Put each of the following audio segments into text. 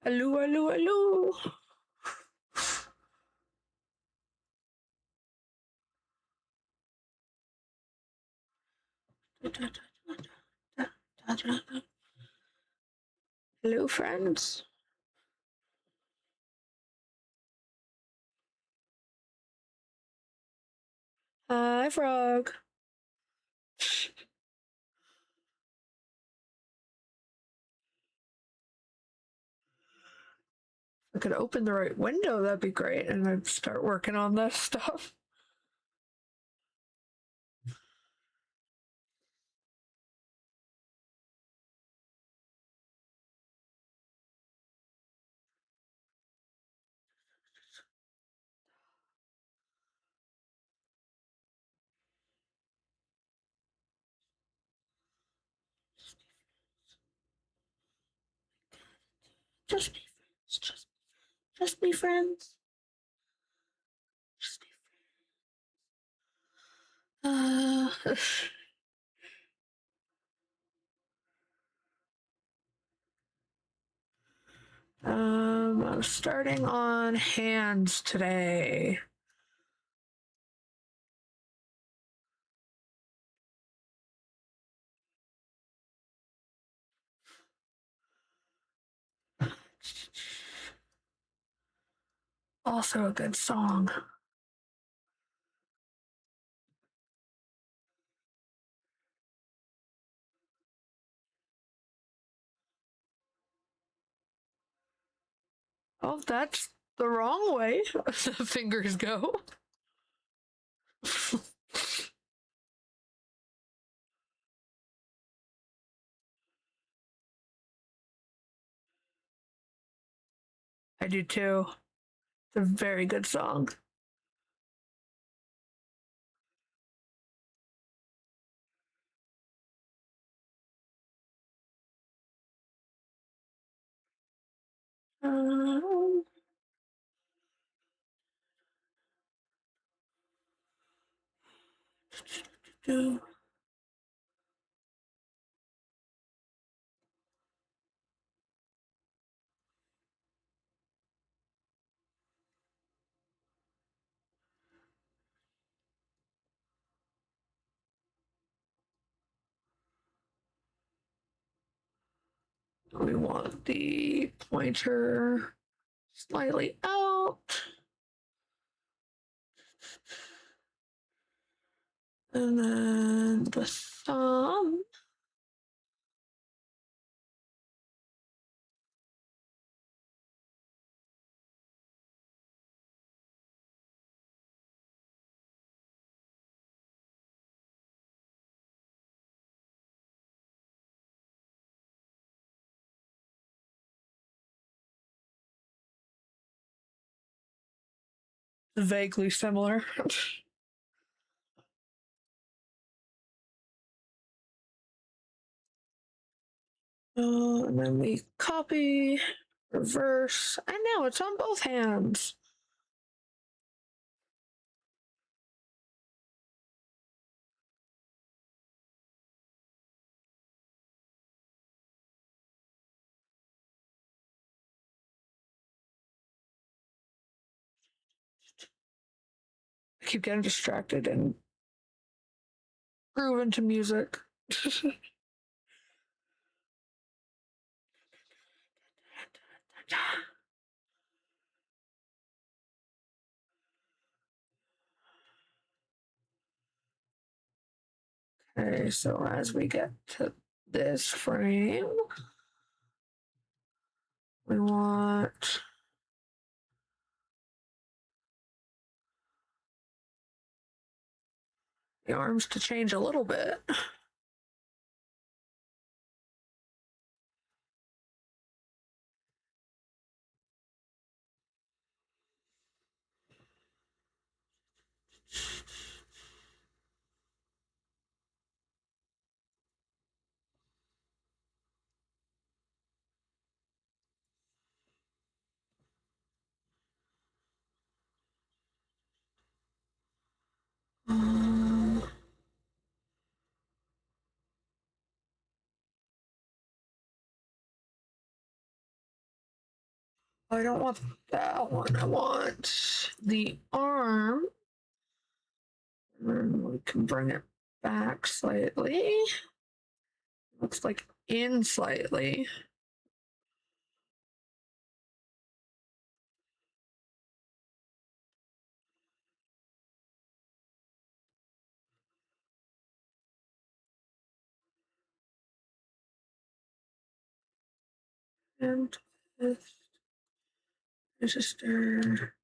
Hello, hello, hello. Hello, friends. Hi, Frog. If I could open the right window, that'd be great, and I'd start working on this stuff. Just be friends. Just be friends. Just be friends. I'm starting on hands today. Also a good song. Oh, that's the wrong way the fingers go. I do too. It's a very good song. Um, we want the pointer slightly out. And then the thumb. Vaguely similar. And then we copy, reverse, and now it's on both hands. I keep getting distracted and groove into music. Okay, so as we get to this frame, we want the arms to change a little bit. Um, I don't want that one. I want the arm. And we can bring it back slightly. Looks like in slightly. And this register.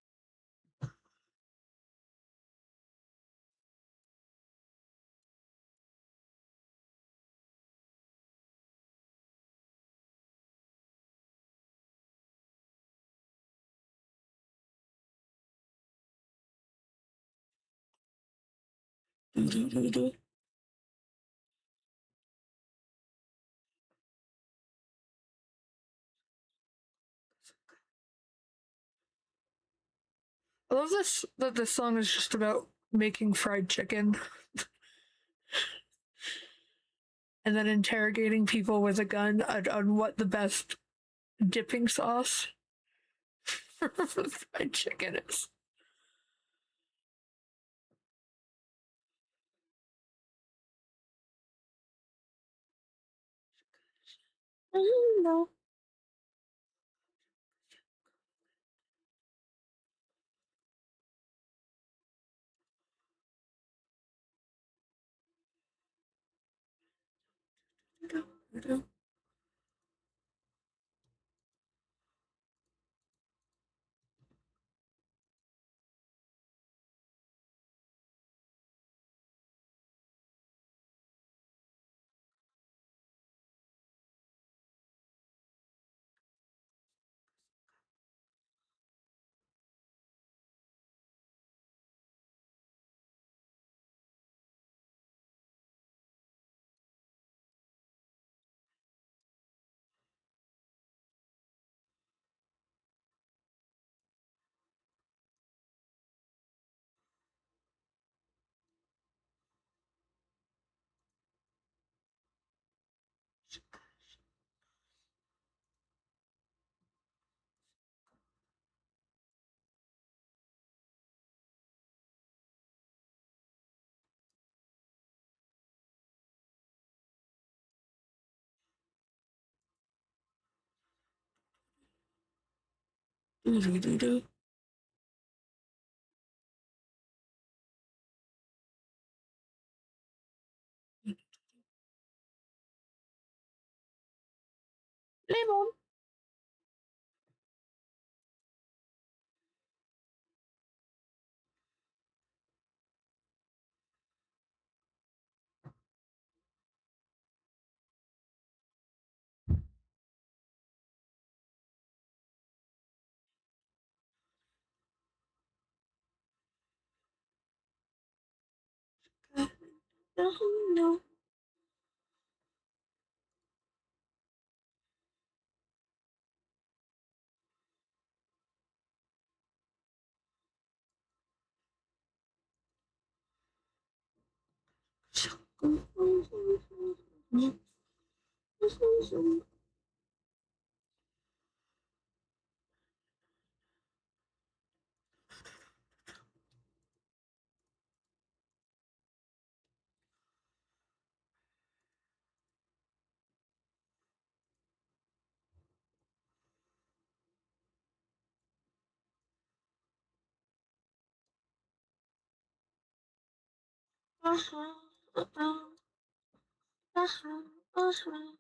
I love this that this song is just about making fried chicken and then interrogating people with a gun on what the best dipping sauce for fried chicken is. No. Lemon. No, no. Uh-huh. Uh-huh. Uh-huh. Uh-huh.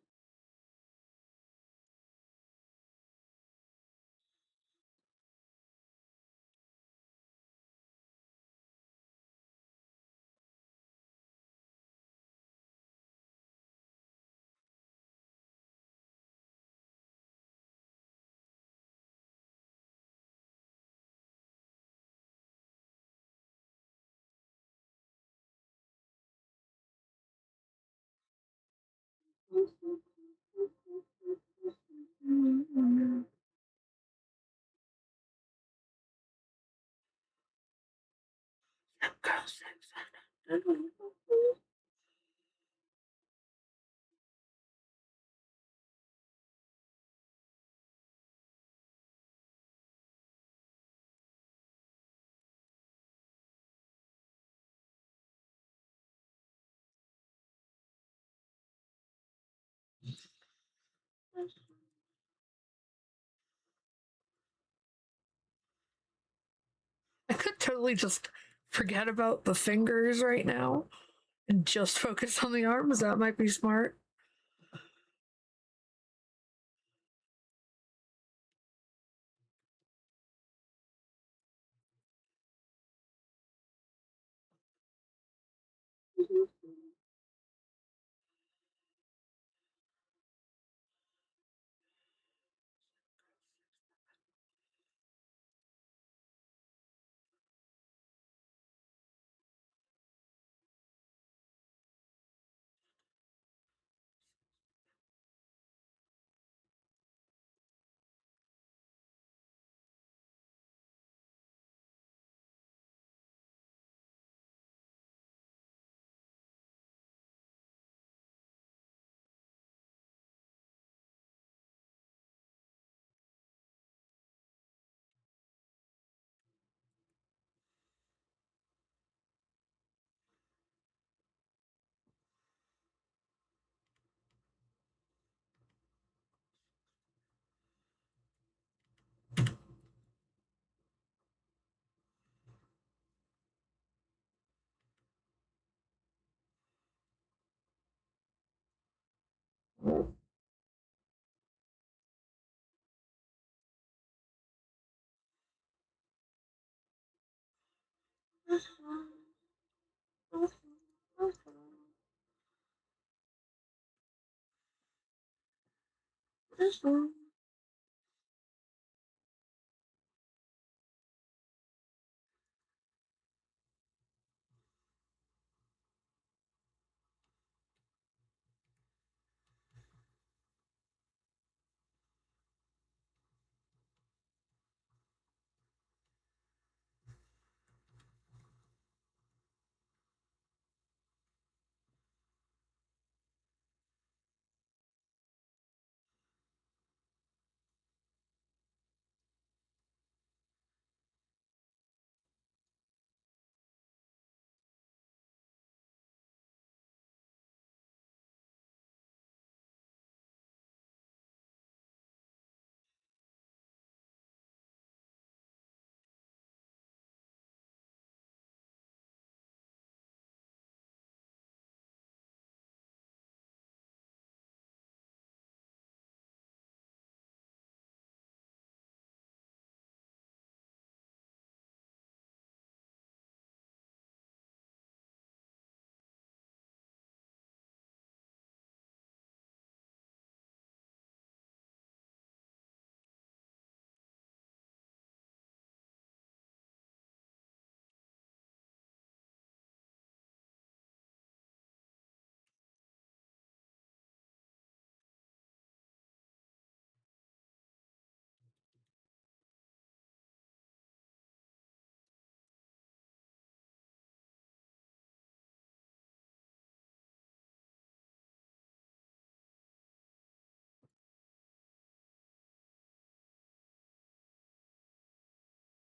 I could totally just forget about the fingers right now and just focus on the arms. That might be smart.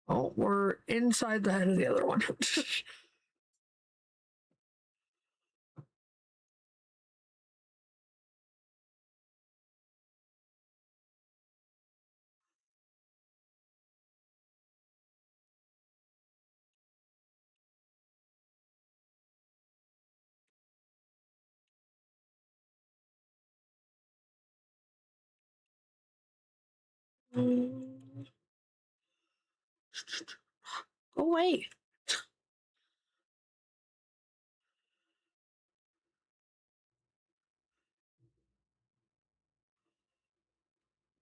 Oh, we're inside the head of the other one. Go away.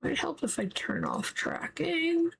Might help if I turn off tracking.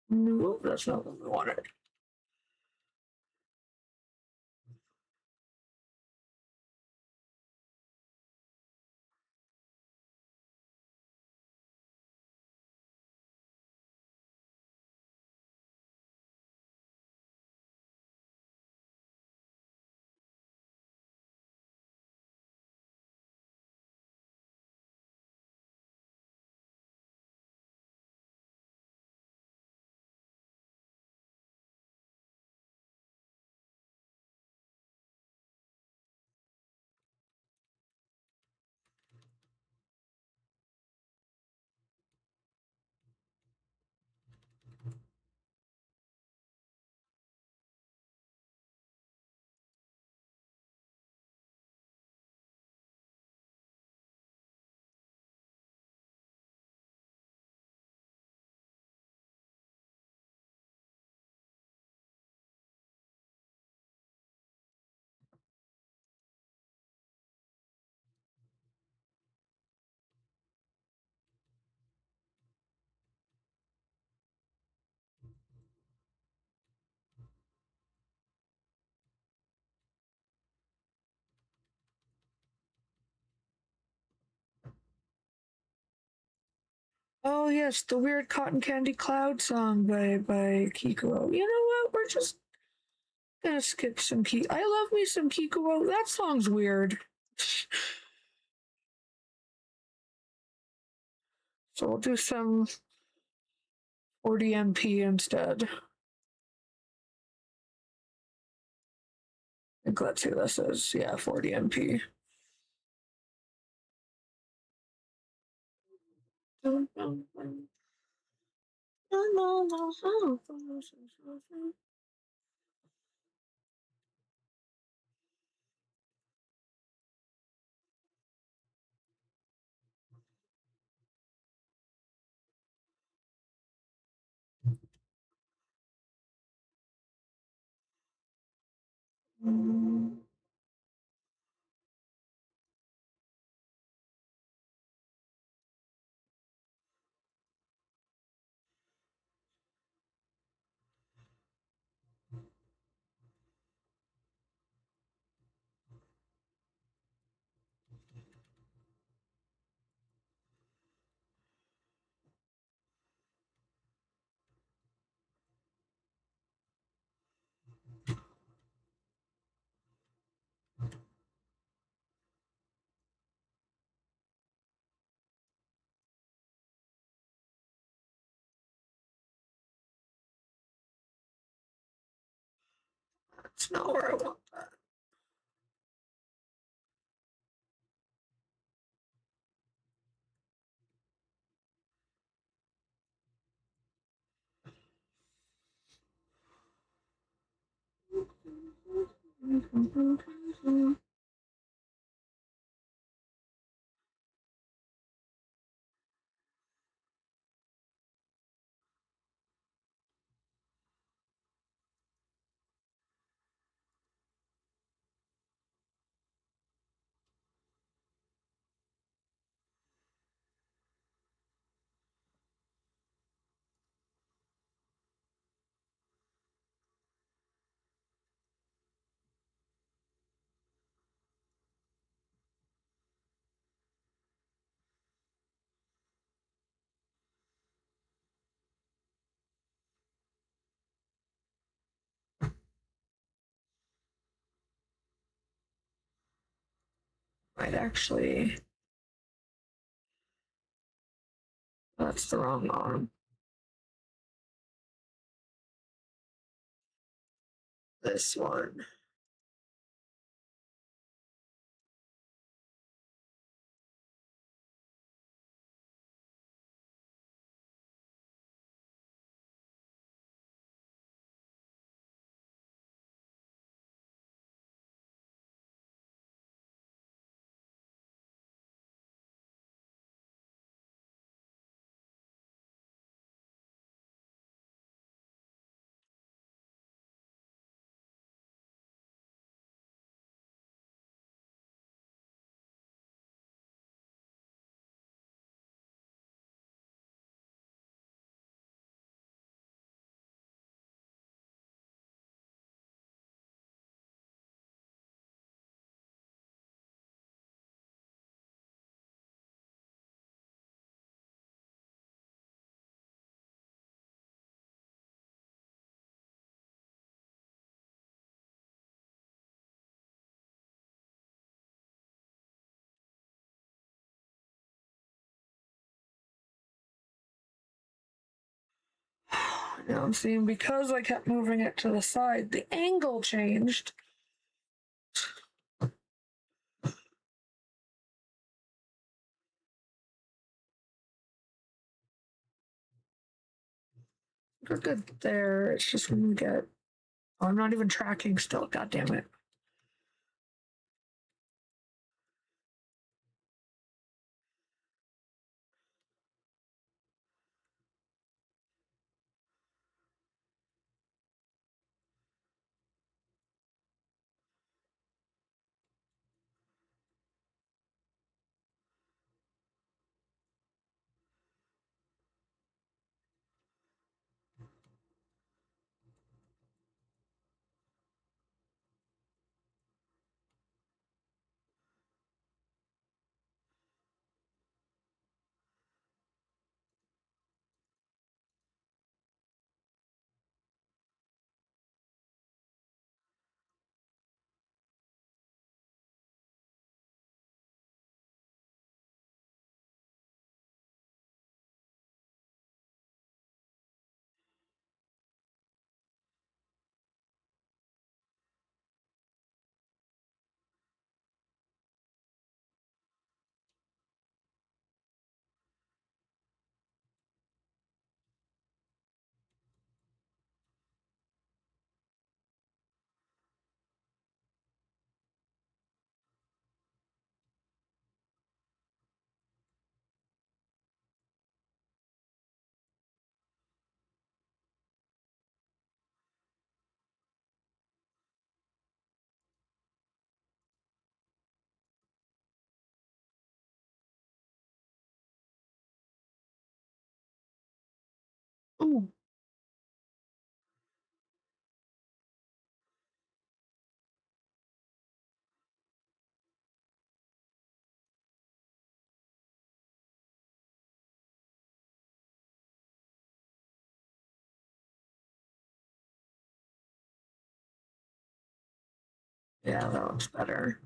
No, that's not what we wanted. Oh yes, the weird cotton candy cloud song by Kikuo. You know what? We're just gonna skip some Ki. I love me some Kikuo. That song's weird. So we'll do some 40 MP instead. I think that's who this is. Yeah, 40 MP. That's not where I want that. Might actually. That's the wrong arm. This one. Now I'm seeing because I kept moving it to the side, the angle changed. We're good there. It's just when we get. Oh, I'm not even tracking still. God damn it. Ooh. Yeah, that looks better.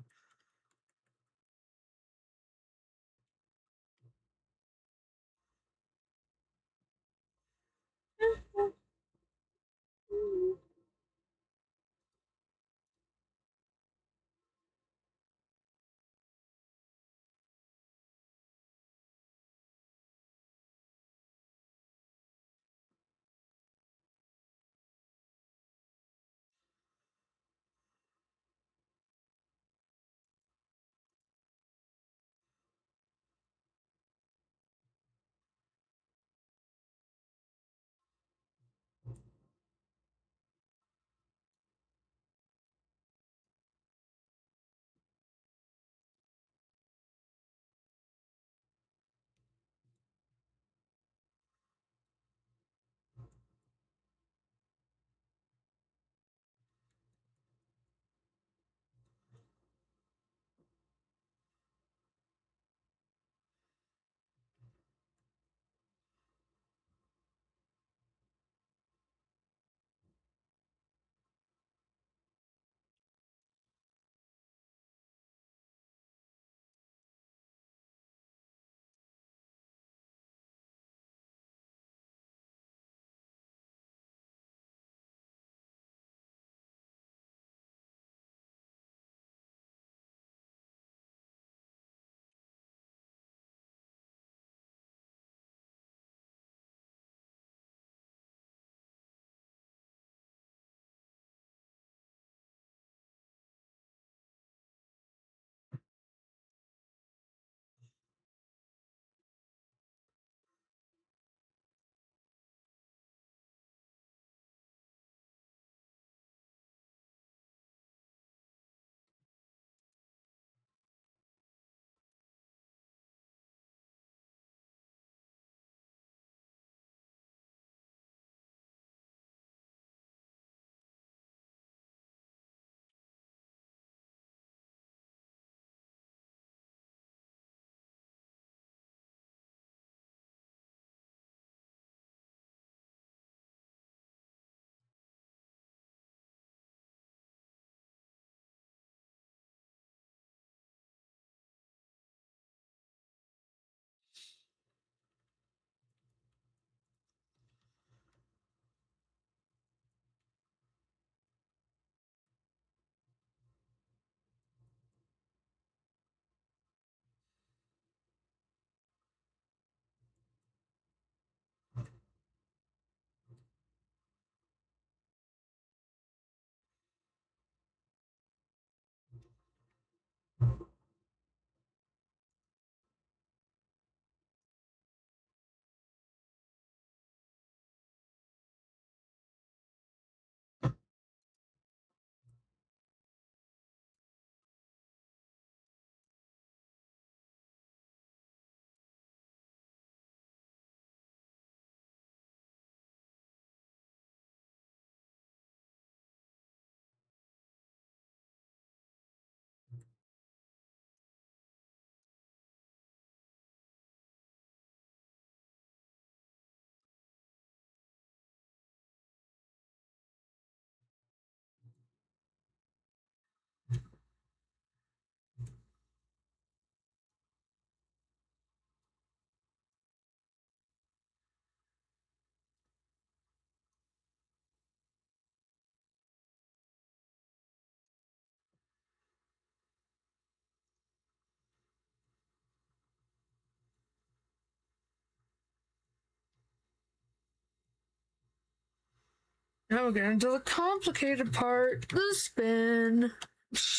Now we get into the complicated part, the spin,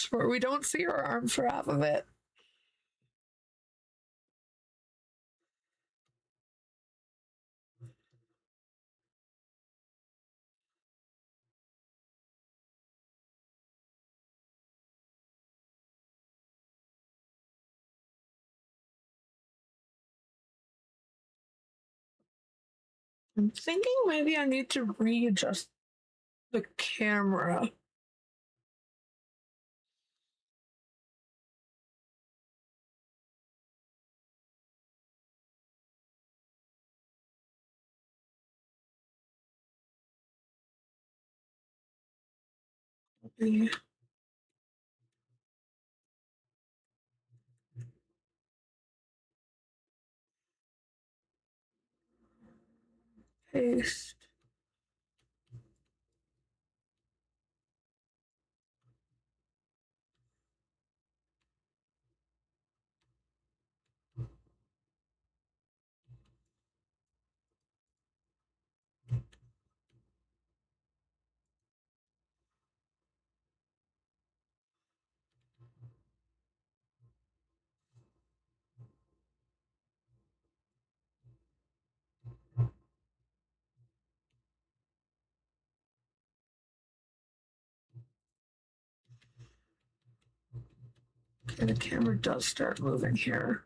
where we don't see our arms for half of it. I'm thinking maybe I need to readjust the camera. Paste. Okay, the camera does start moving here.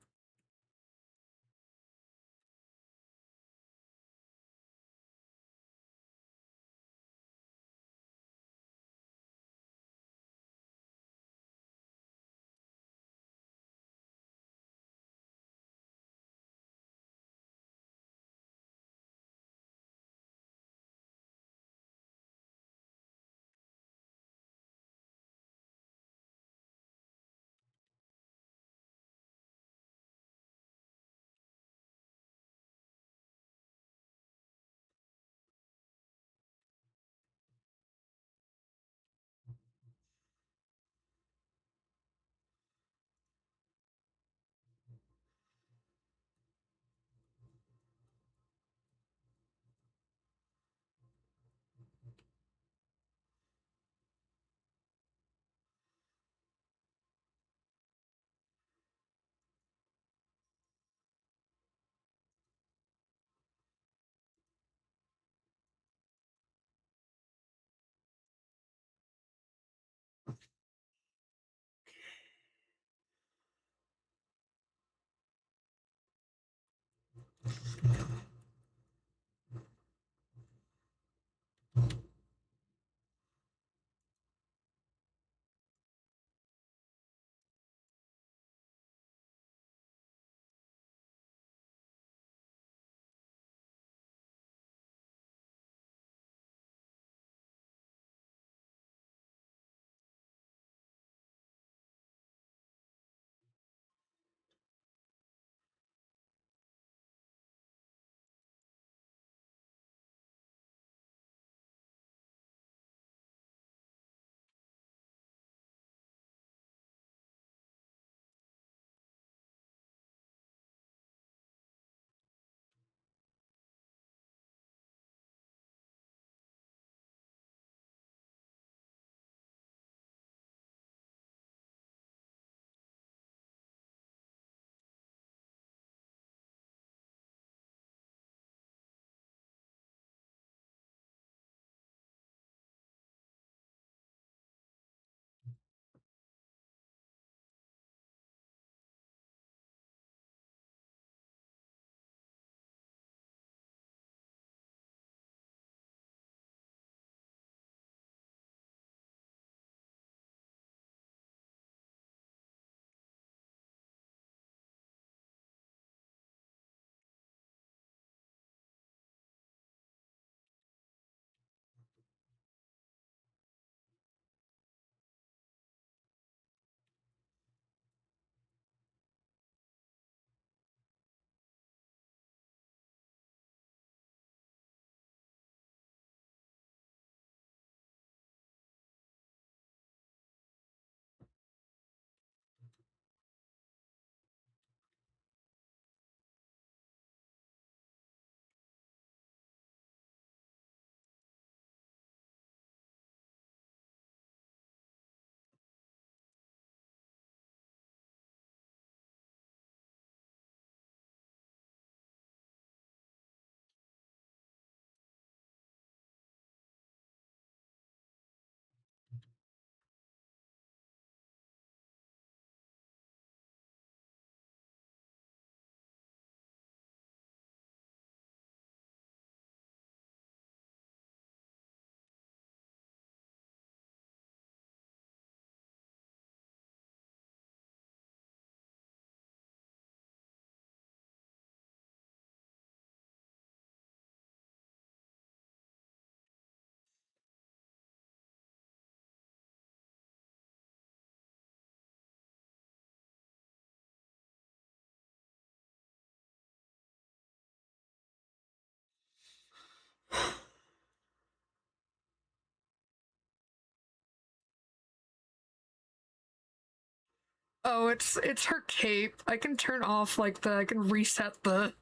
Oh, it's her cape. I can turn off like I can reset the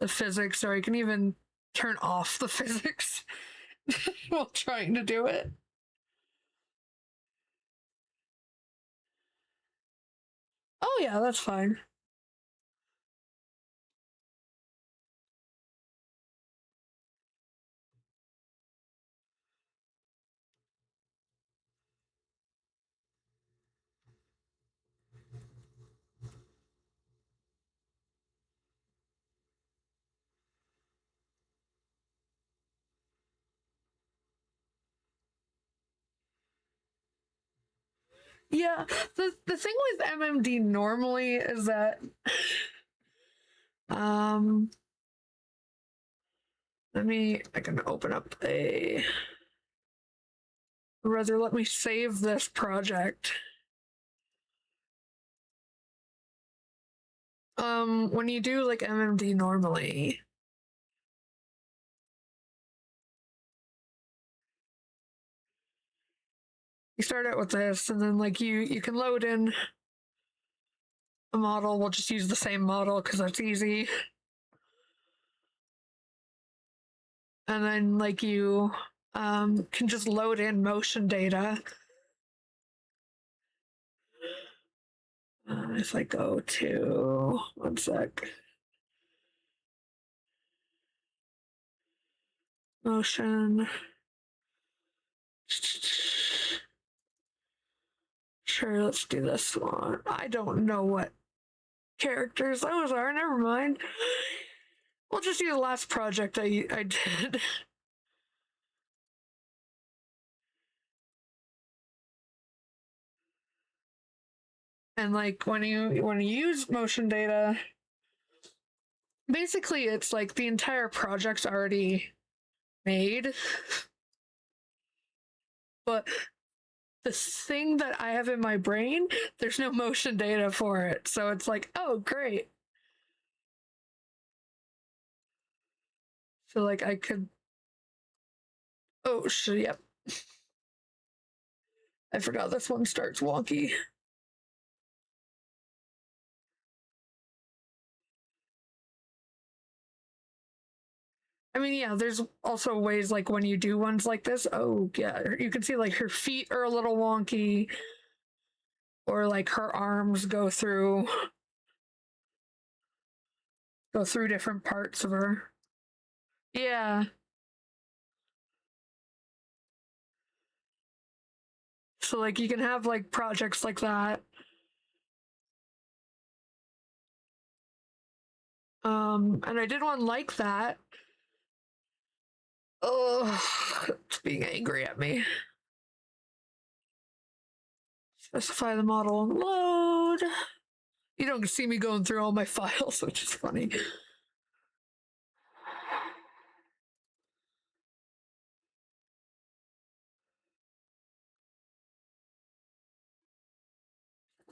physics, or I can even turn off the physics while trying to do it. Oh yeah, that's fine. Yeah, the thing with MMD normally is that um I can open up a, or rather let me save this project. When you do like MMD normally, you start out with this, and then like you can load in a model. We'll just use the same model because that's easy. And then like you can just load in motion data. If I go to, one sec, motion, sure, let's do this one. I don't know what characters those are. Never mind. We'll just do the last project I did. And like when you use motion data, basically it's like the entire project's already made, but the thing that I have in my brain, there's no motion data for it. So it's like, oh great. So like I could, oh shit, yep. I forgot this one starts wonky. I mean, yeah, there's also ways like when you do ones like this, oh yeah, you can see like her feet are a little wonky, or like her arms go through different parts of her. Yeah. So like you can have like projects like that. And I did one like that. Oh, it's being angry at me. Specify the model and load. You don't see me going through all my files, which is funny. The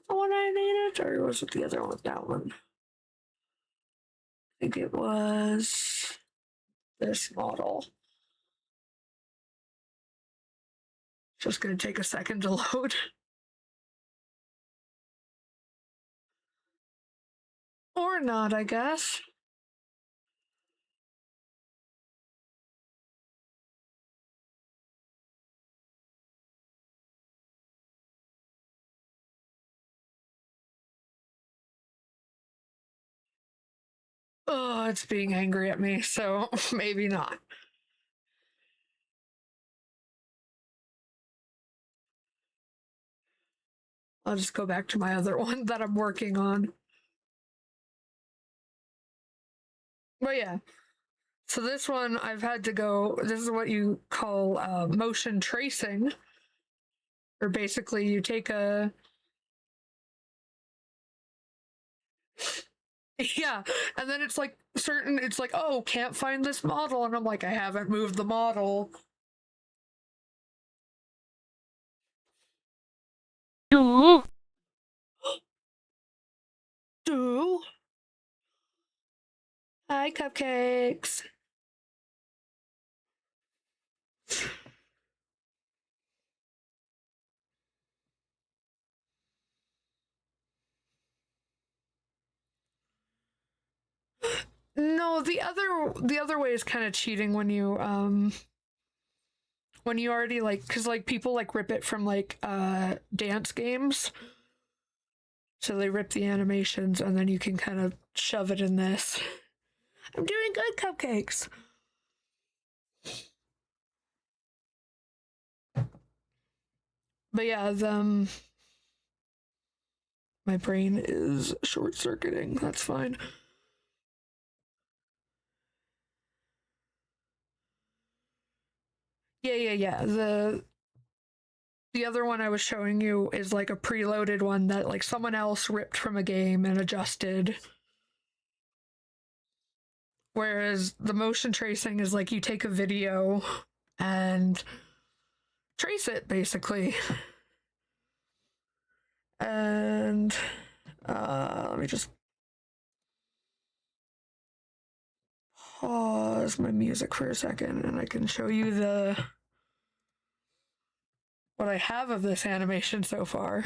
one I needed, or was it the other one? That one. I think it was this model. Just gonna take a second to load. Or not, I guess. Oh, it's being angry at me, so maybe not. I'll just go back to my other one that I'm working on. But yeah, so this one I've had to go. This is what you call motion tracing, or basically you take a yeah, and then it's like certain. It's like, oh, can't find this model, and I'm like, I haven't moved the model. Do do. Hi, cupcakes. No, the other way is kind of cheating when you already like cuz like people like rip it from like dance games. So they rip the animations and then you can kind of shove it in this. I'm doing good, cupcakes. But yeah, my brain is short circuiting. That's fine. Yeah. The other one I was showing you is like a preloaded one that like someone else ripped from a game and adjusted. Whereas the motion tracing is like you take a video and trace it basically. And let me just pause my music for a second and I can show you the what I have of this animation so far.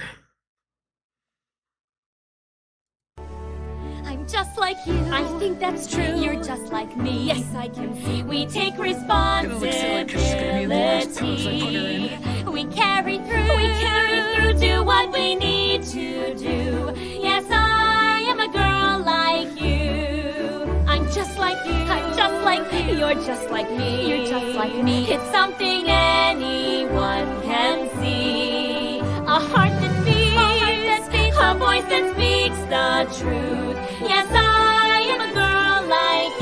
I'm just like you. I think that's true. You're just like me. Yes, I can see. We take responsibility. We carry through. We carry through. Do what we need to do. Yes, I am a girl like you. I'm just like you. I'm just like you. You're just like me. You're just like me. It's something anyone can see. A heart that beats. A voice that speaks the truth. Yes, I am a girl like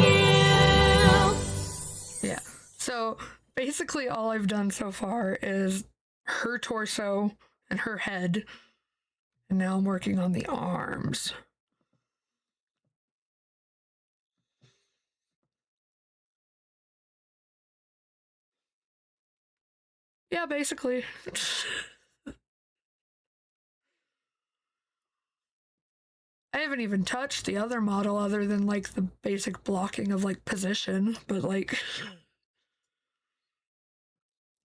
you. Yeah. So basically, all I've done so far is her torso and her head. And now I'm working on the arms. Yeah, basically. I haven't even touched the other model other than like the basic blocking of like position, but like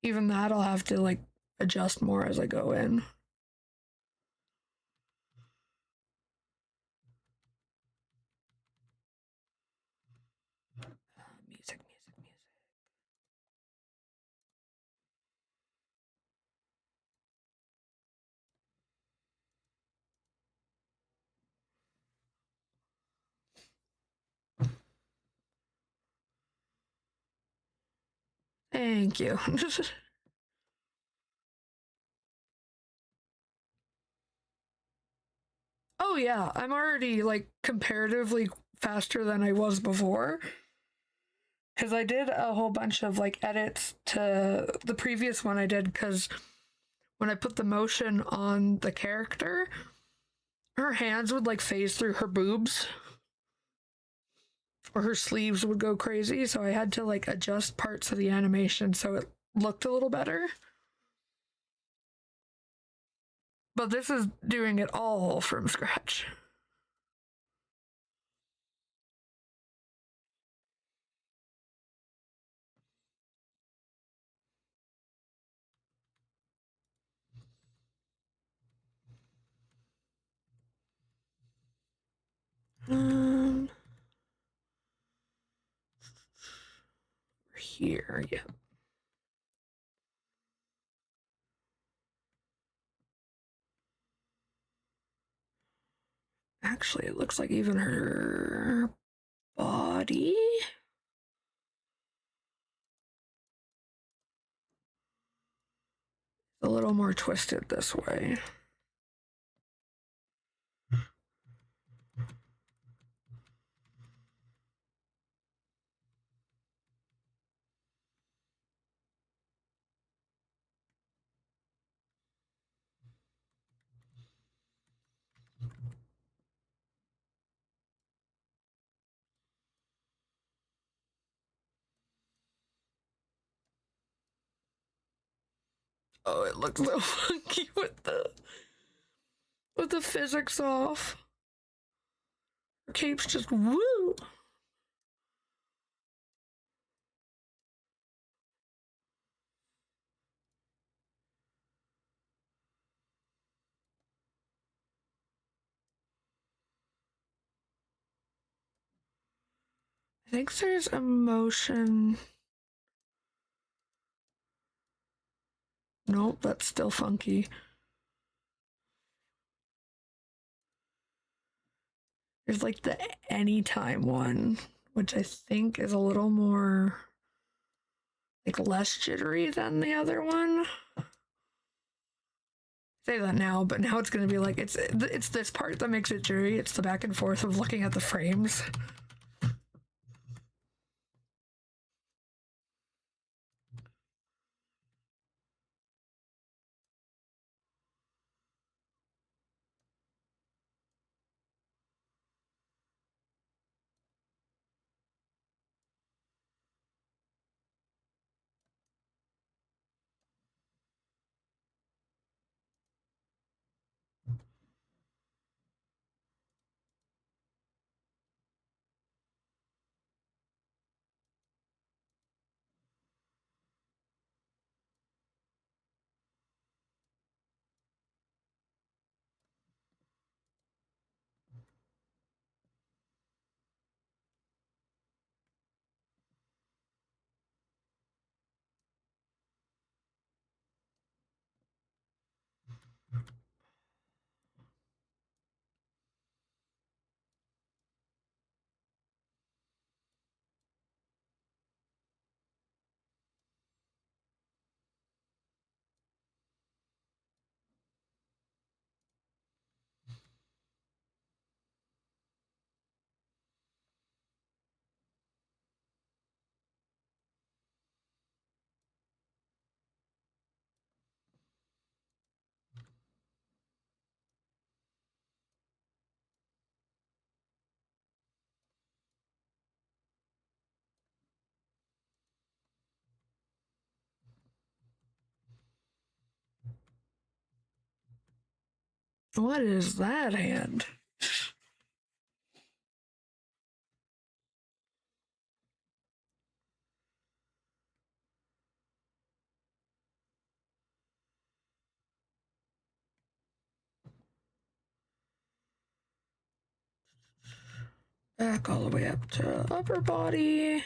even that I'll have to like adjust more as I go in. Music. Thank you. Oh yeah, I'm already like comparatively faster than I was before. Because I did a whole bunch of like edits to the previous one I did because when I put the motion on the character, her hands would like phase through her boobs or her sleeves would go crazy. So I had to like adjust parts of the animation so it looked a little better. But this is doing it all from scratch. Um, here, yeah. Actually, it looks like even her body. A little more twisted this way. Oh, it looks so funky with the physics off. Her cape's just woo. think there's emotion. Nope, that's still funky. There's like the anytime one, which I think is a little more like less jittery than the other one. Say that now, but now it's gonna be like it's this part that makes it jittery. It's the back and forth of looking at the frames. What is that hand? Back all the way up to upper body.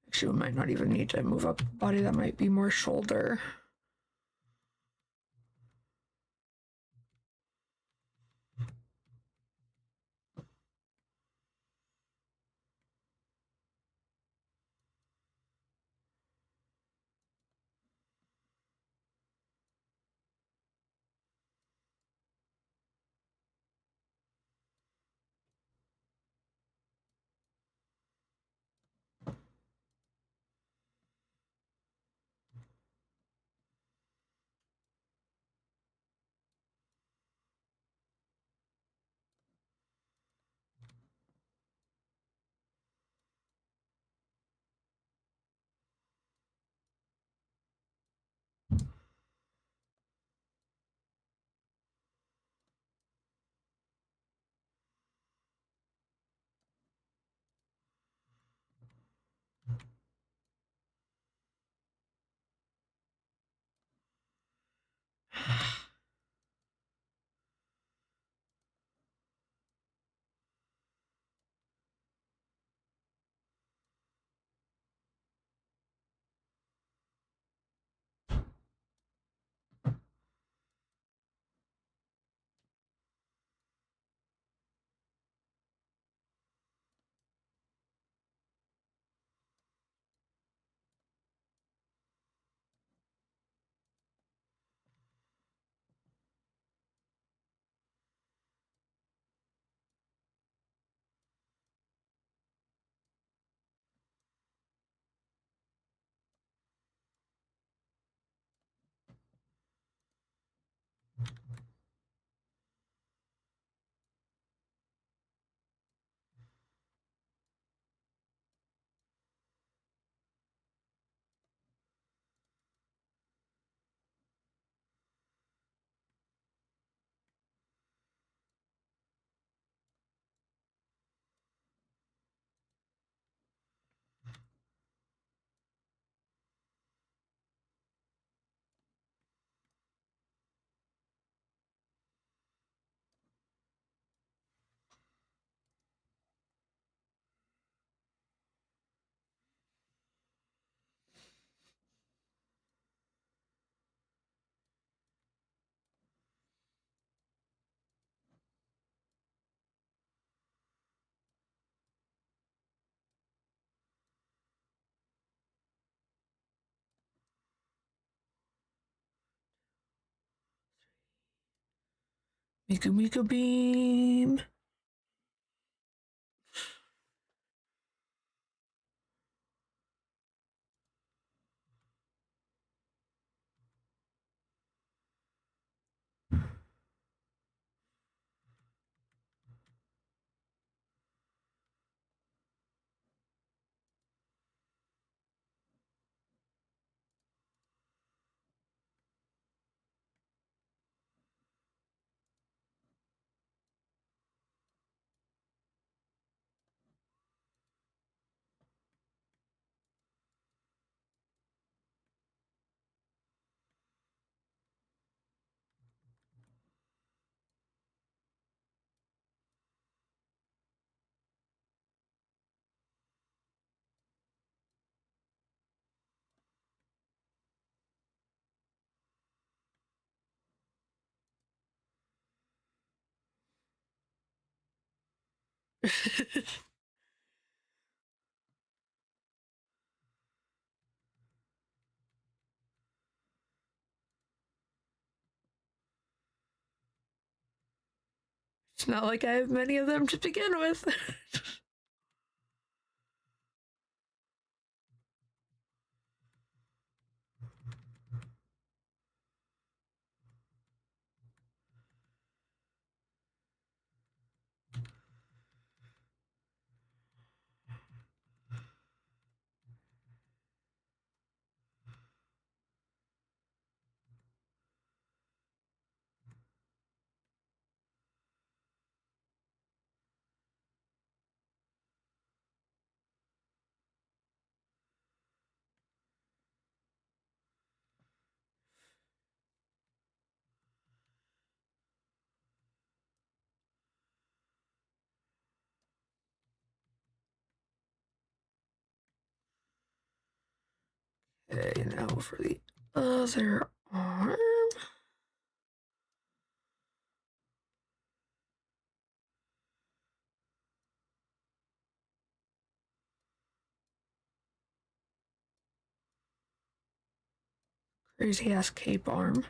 Actually, we might not even need to move up body. That might be more shoulder. Mika Mika Beam. It's not like I have many of them to begin with. Okay, now for the other arm. Crazy ass cape arm.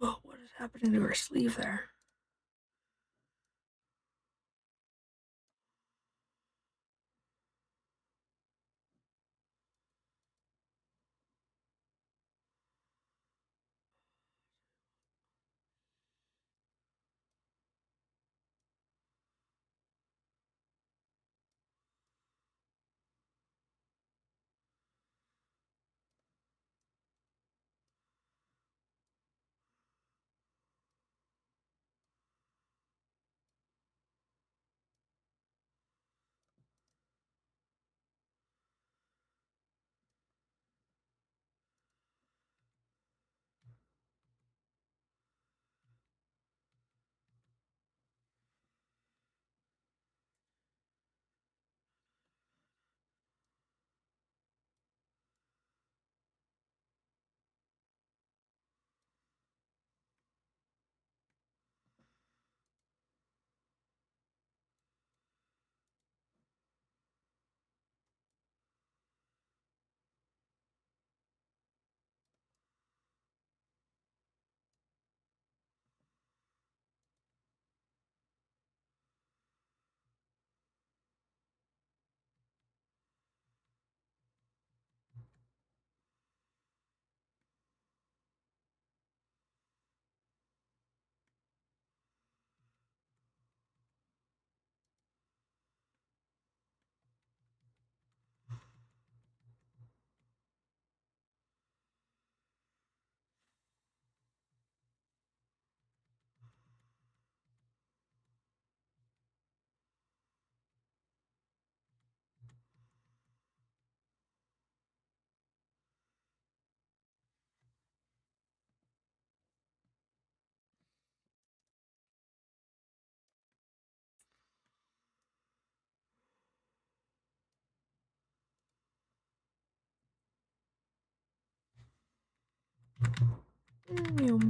Oh, what is happening to her sleeve there?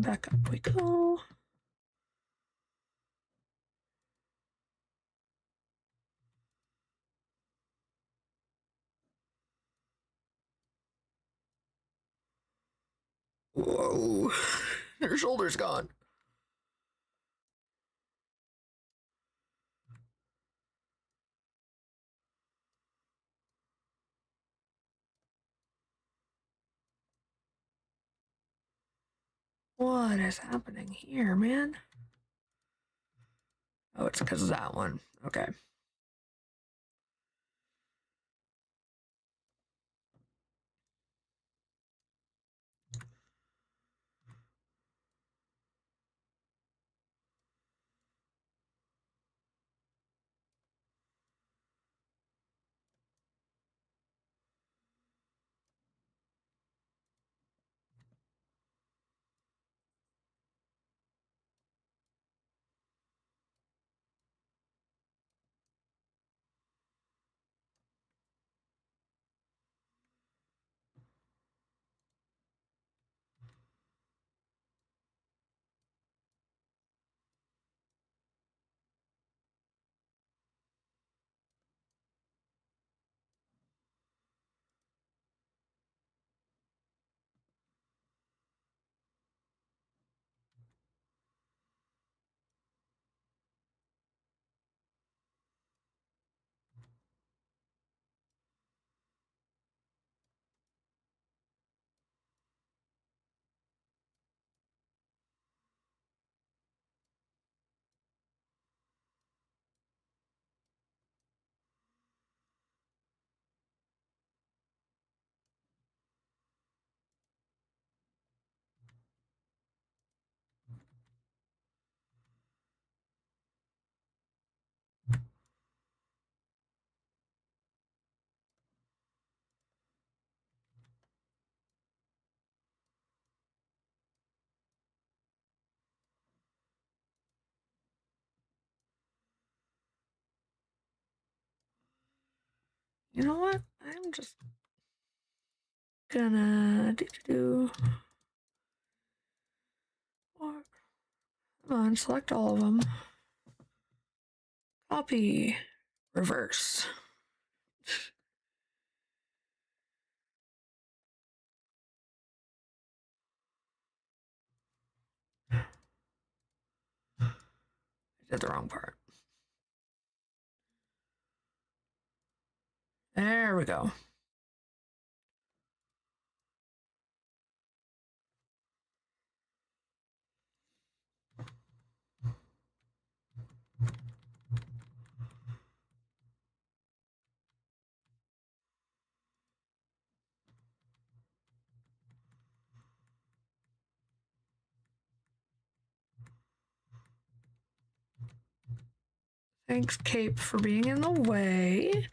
Back up we go. Whoa. Your shoulder's gone. What is happening here, man? Oh, it's because of that one. Okay. You know what? I'm just gonna do. Come on, select all of them. Copy. Reverse. I did the wrong part. There we go. Thanks, Cape, for being in the way.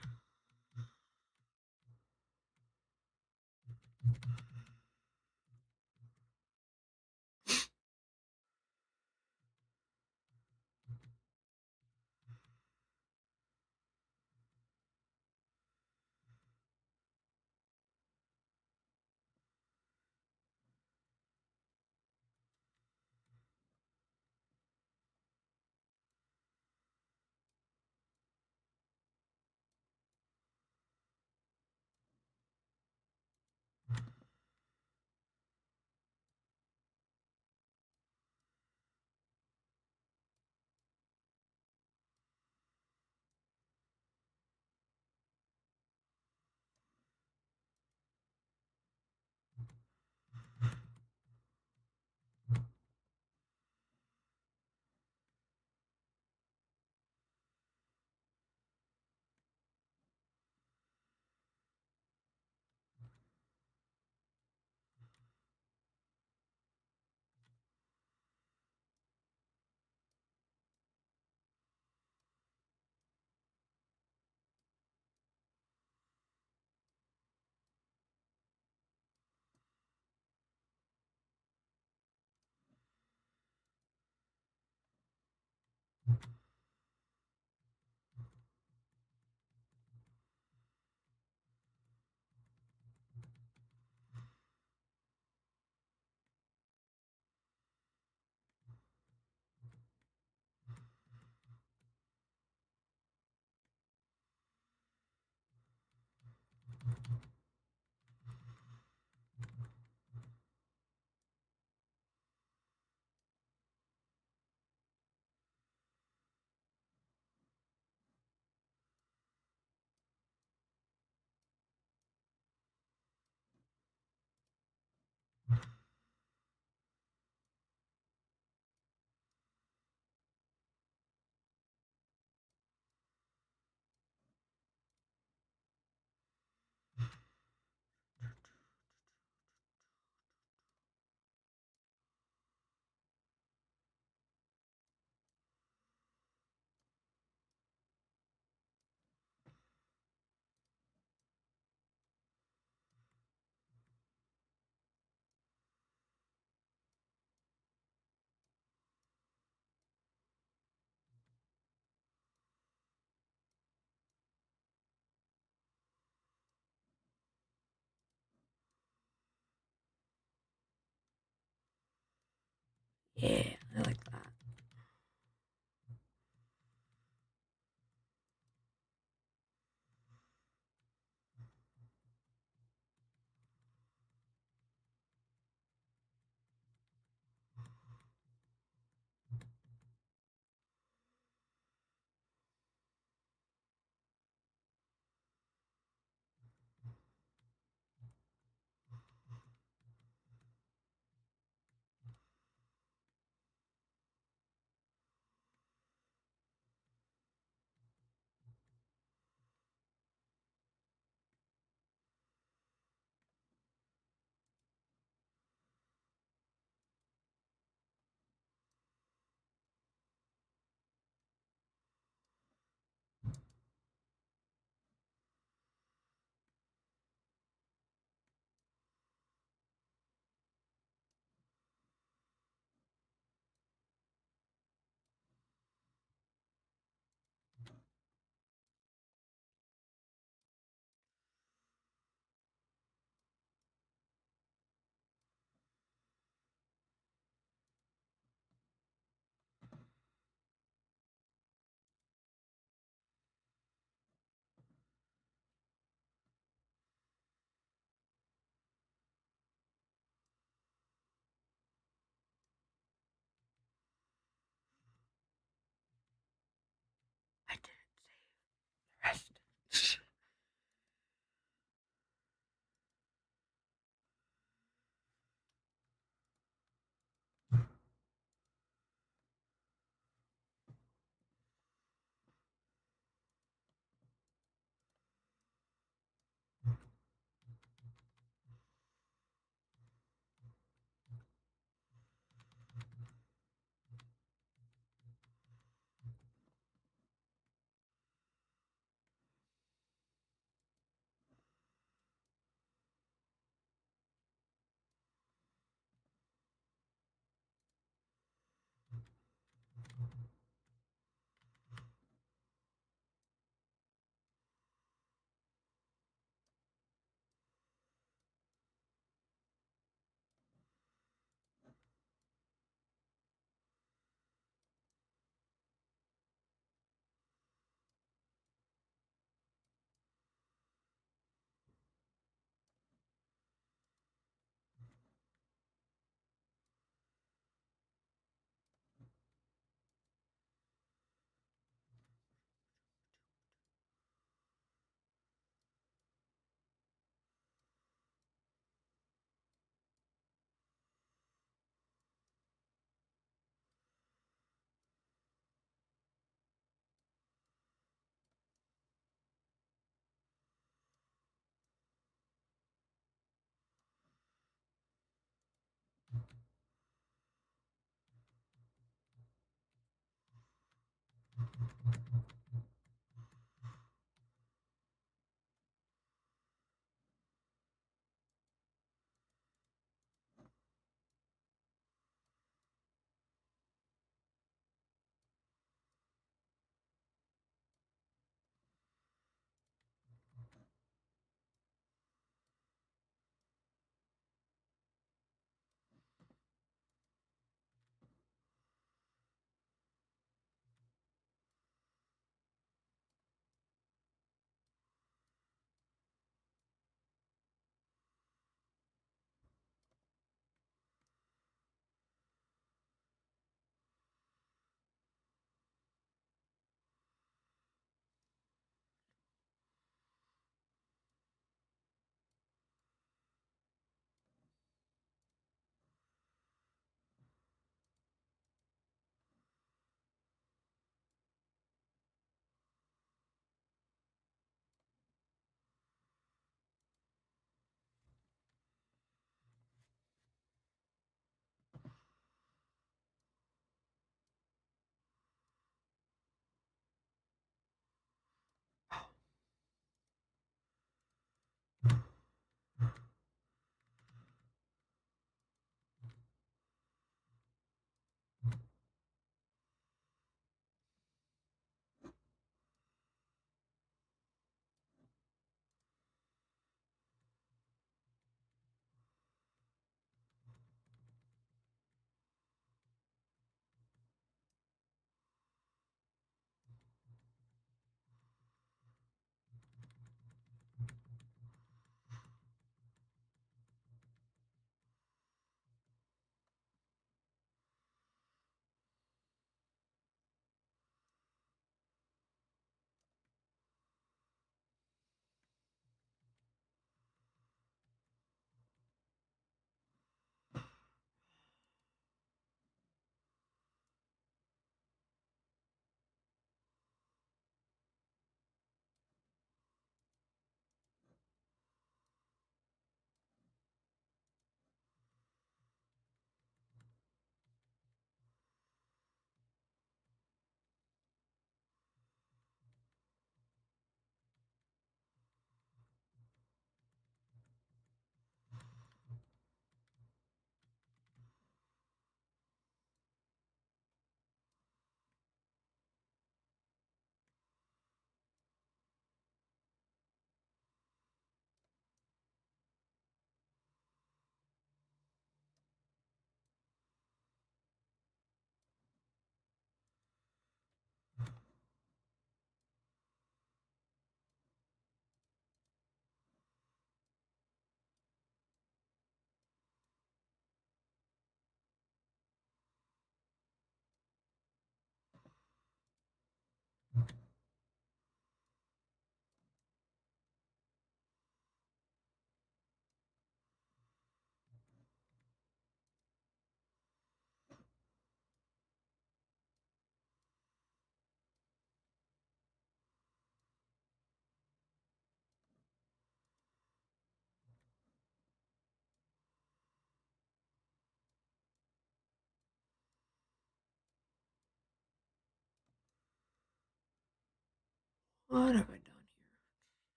What have I done here?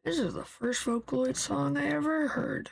This is the first Vocaloid song I ever heard.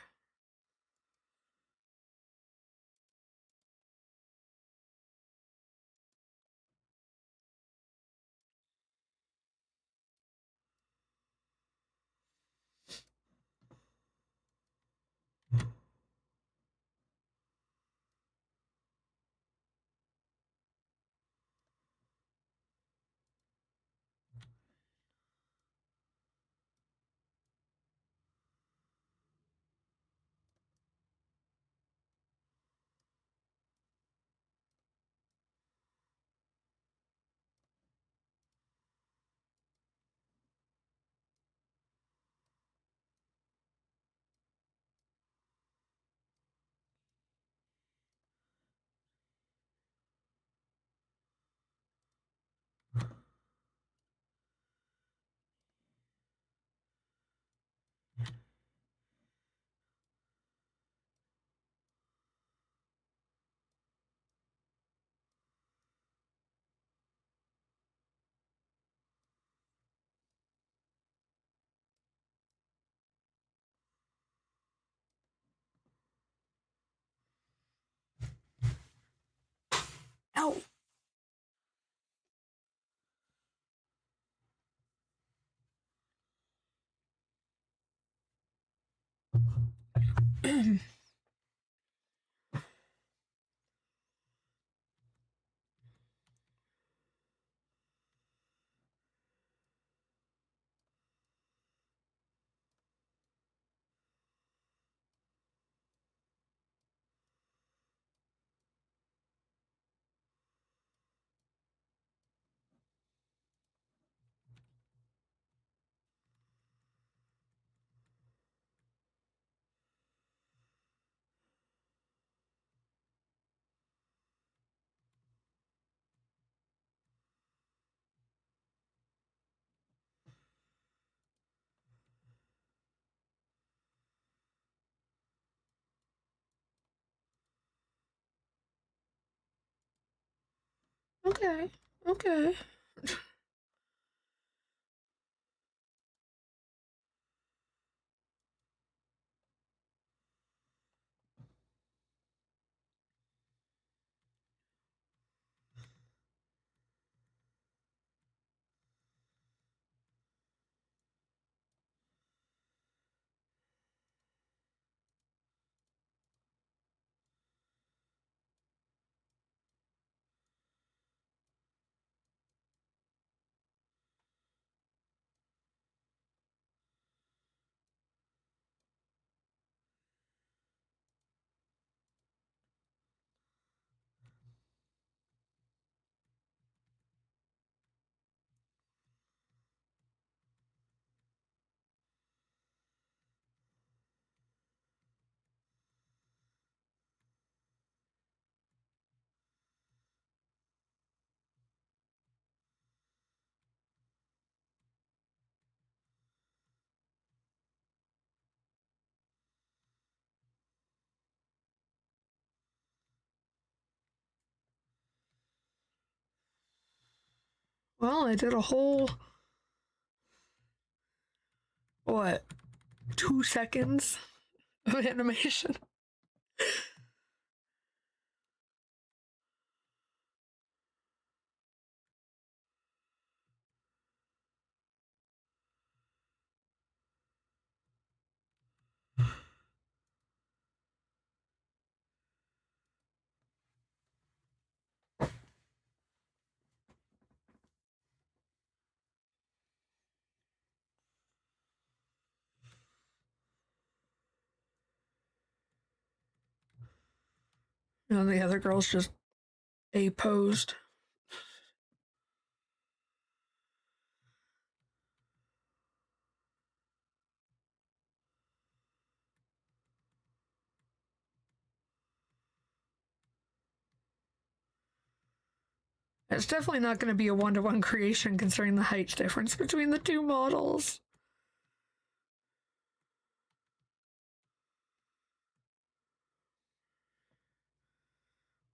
Ow! Okay, okay. Well, I did a whole, what, 2 seconds of animation. And the other girl's just A posed. It's definitely not going to be a one-to-one creation considering the height difference between the two models.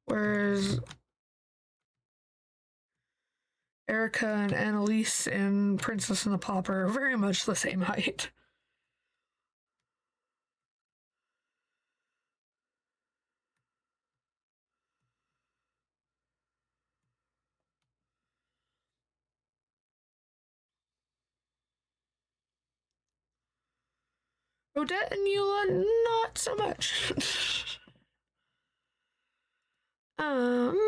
Whereas Erica and Annalise in Princess and the Pauper are very much the same height. Odette and Eula, not so much. um,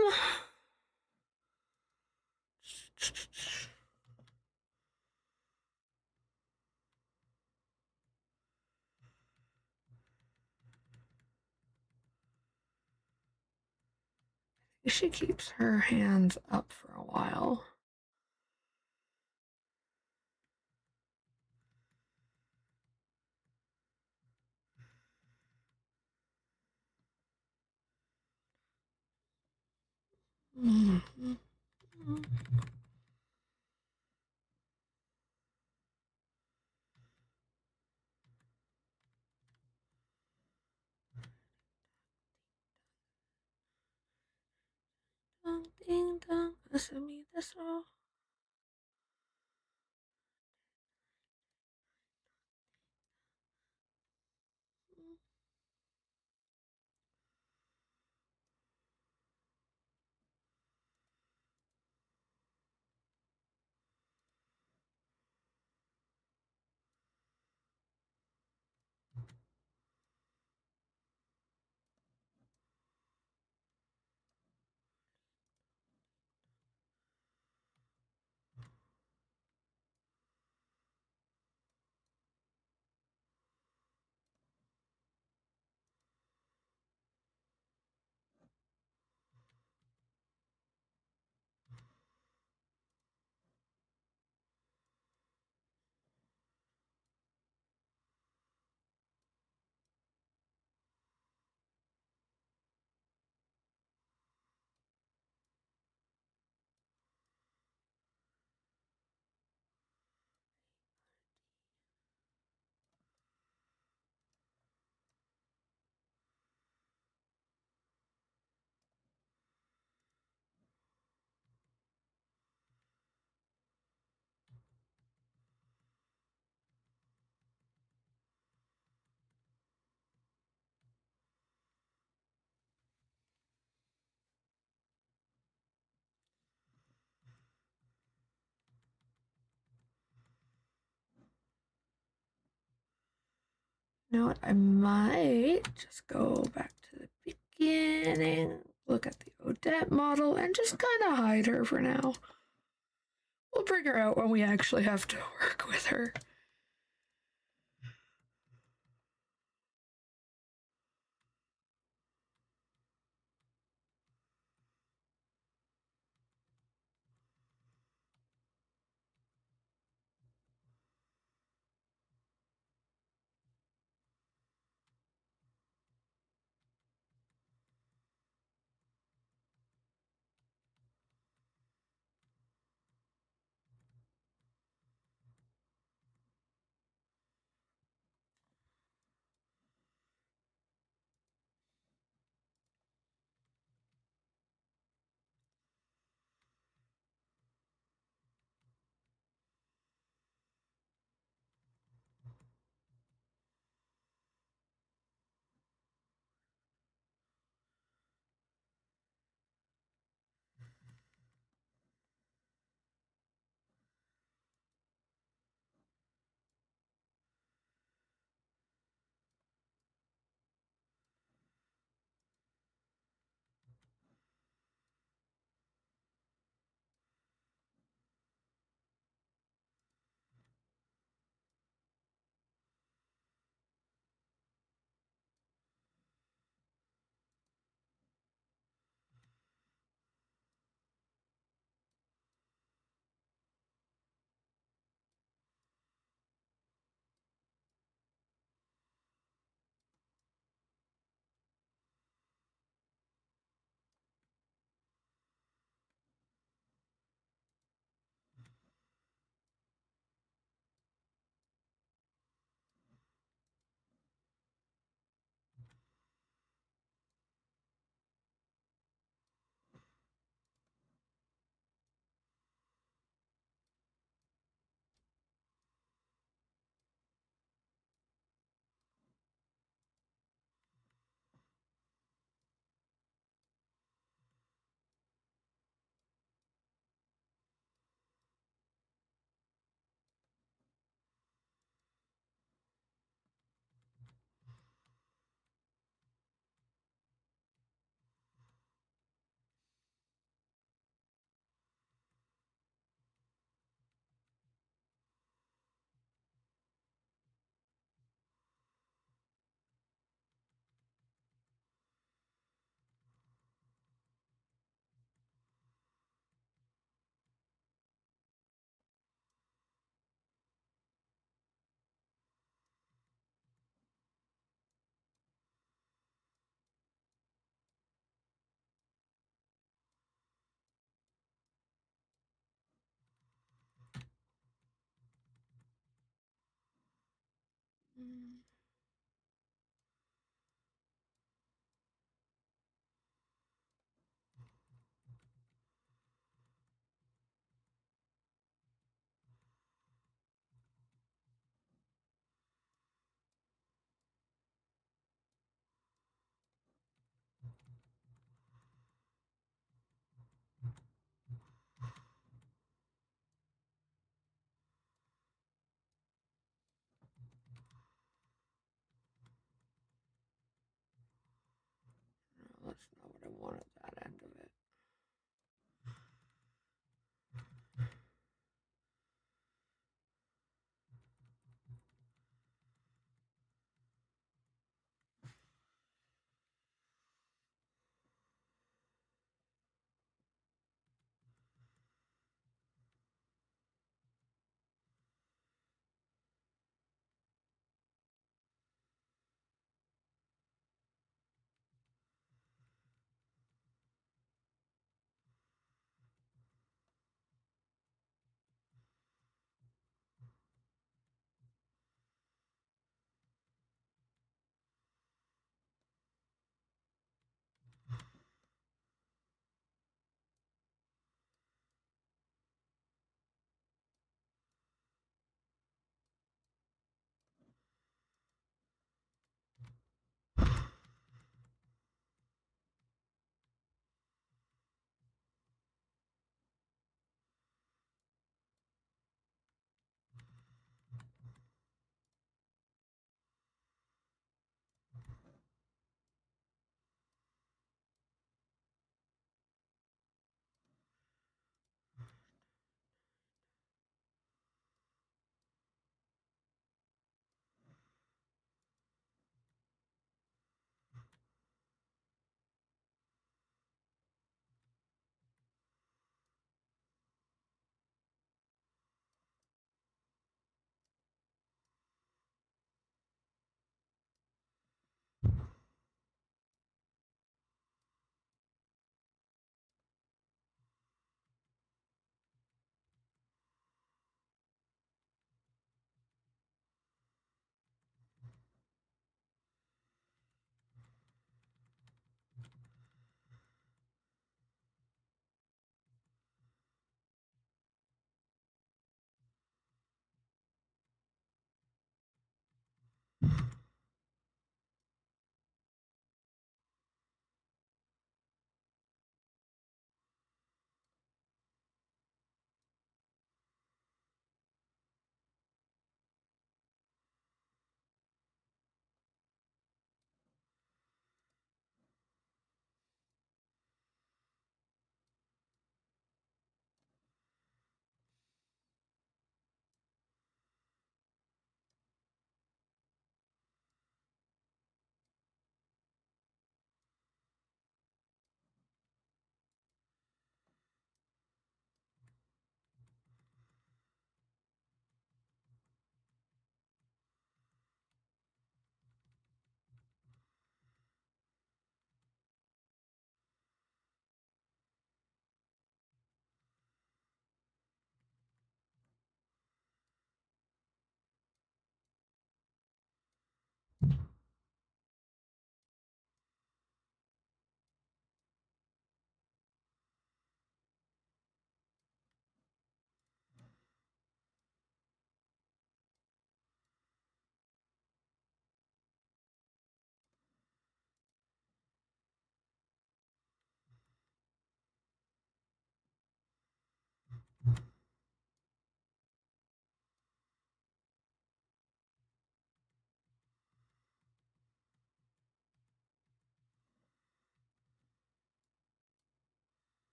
she keeps her hands up for a while. Mm-hmm. Ding ding dong, listen me this all. You know what? I might just go back to the beginning, look at the Odette model, and just kind of hide her for now. We'll bring her out when we actually have to work with her. No, that's not what I wanted, that end of it.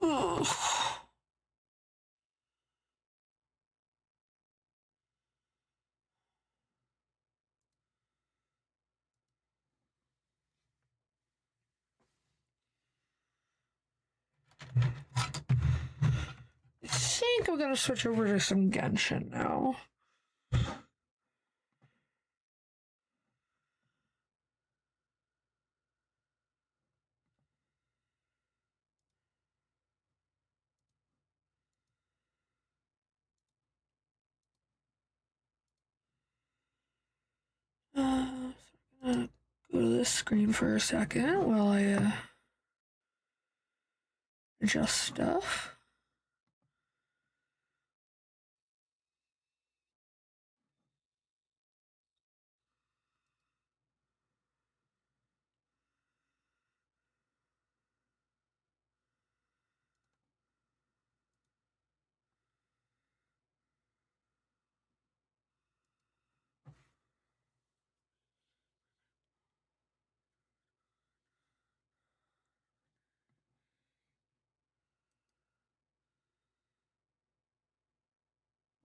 Oh. I think I'm gonna switch over to some Genshin now. So I'm gonna go to this screen for a second while I adjust stuff.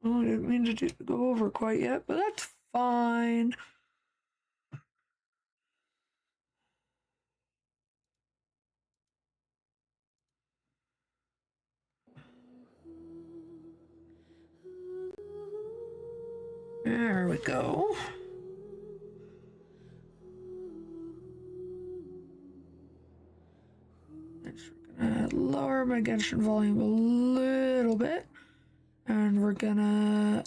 Oh, I didn't mean to go over quite yet, but that's fine. There we go. Next, we're gonna lower my Genshin volume a little bit, and we're gonna.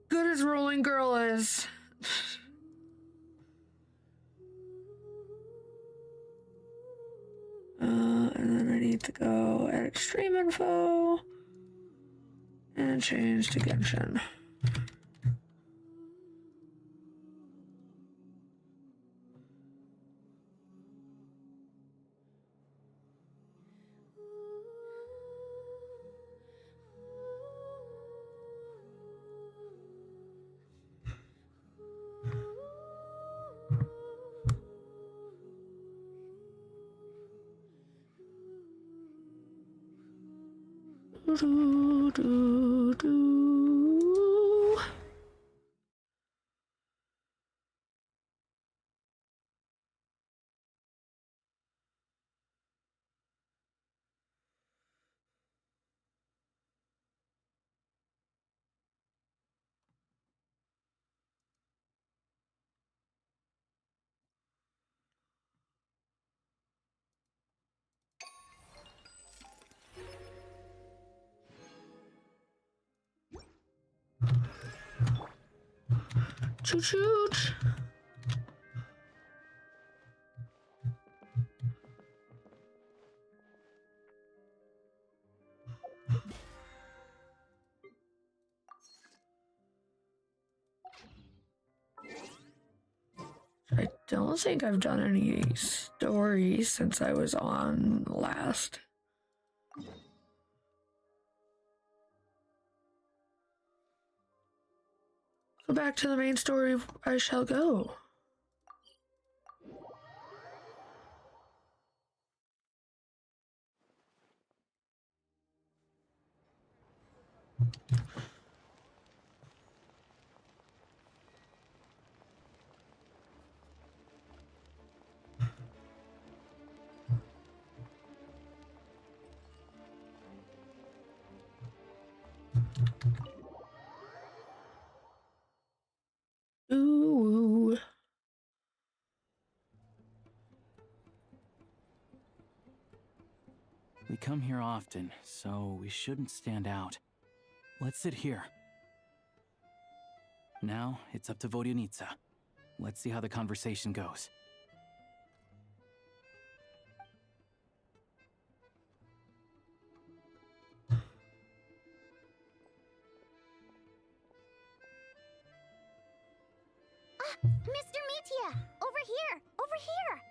Good as Rolling Girl is. And then I need to go edit stream info and change to Genshin. Do, do, do. Choo choo. I don't think I've done any stories since I was on last. So back to the main story I shall go. Ooh. We come here often, so we shouldn't stand out. Let's sit here. Now, it's up to Vodyanitsa. Let's see how the conversation goes. Mr. Mitya! Over here! Over here!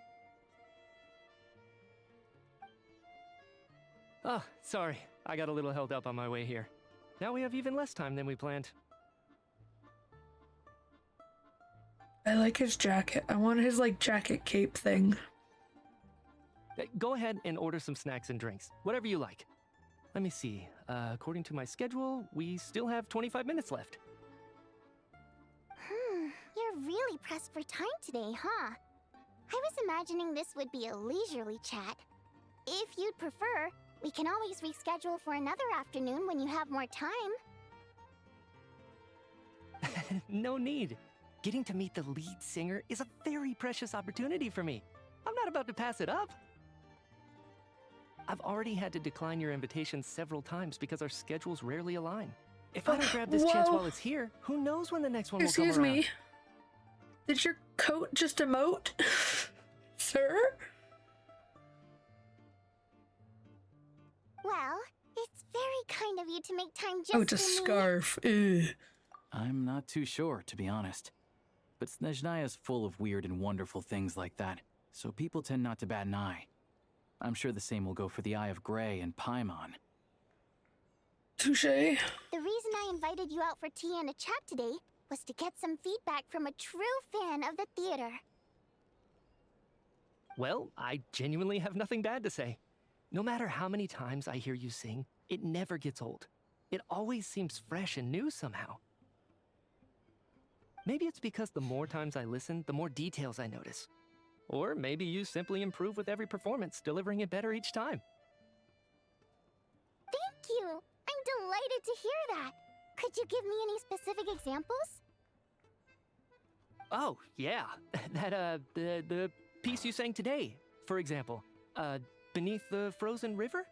Oh, sorry. I got a little held up on my way here. Now we have even less time than we planned. I like his jacket. I want his like jacket cape thing. Go ahead and order some snacks and drinks, whatever you like. Let me see. According to my schedule, we still have 25 minutes left. You're really pressed for time today, huh? I was imagining this would be a leisurely chat. If you'd prefer, we can always reschedule for another afternoon when you have more time. No need. Getting to meet the lead singer is a very precious opportunity for me. I'm not about to pass it up. I've already had to decline your invitation several times because our schedules rarely align. If I don't grab this chance while it's here, who knows when the next one will come around? Excuse me. Did your coat just emote? Sir? Well, it's very kind of you to make time just Oh, it's a for me. scarf. Ew. I'm not too sure, to be honest. But Snezhnaya is full of weird and wonderful things like that, so people tend not to bat an eye. I'm sure the same will go for the Eye of Grey and Paimon. Touche. The reason I invited you out for tea and a chat today was to get some feedback from a true fan of the theater. Well, I genuinely have nothing bad to say. No matter how many times I hear you sing, it never gets old. It always seems fresh and new somehow. Maybe it's because the more times I listen, the more details I notice. Or maybe you simply improve with every performance, delivering it better each time. Thank you! I'm delighted to hear that! Could you give me any specific examples? Oh, yeah. The piece you sang today, for example. Beneath the Frozen River?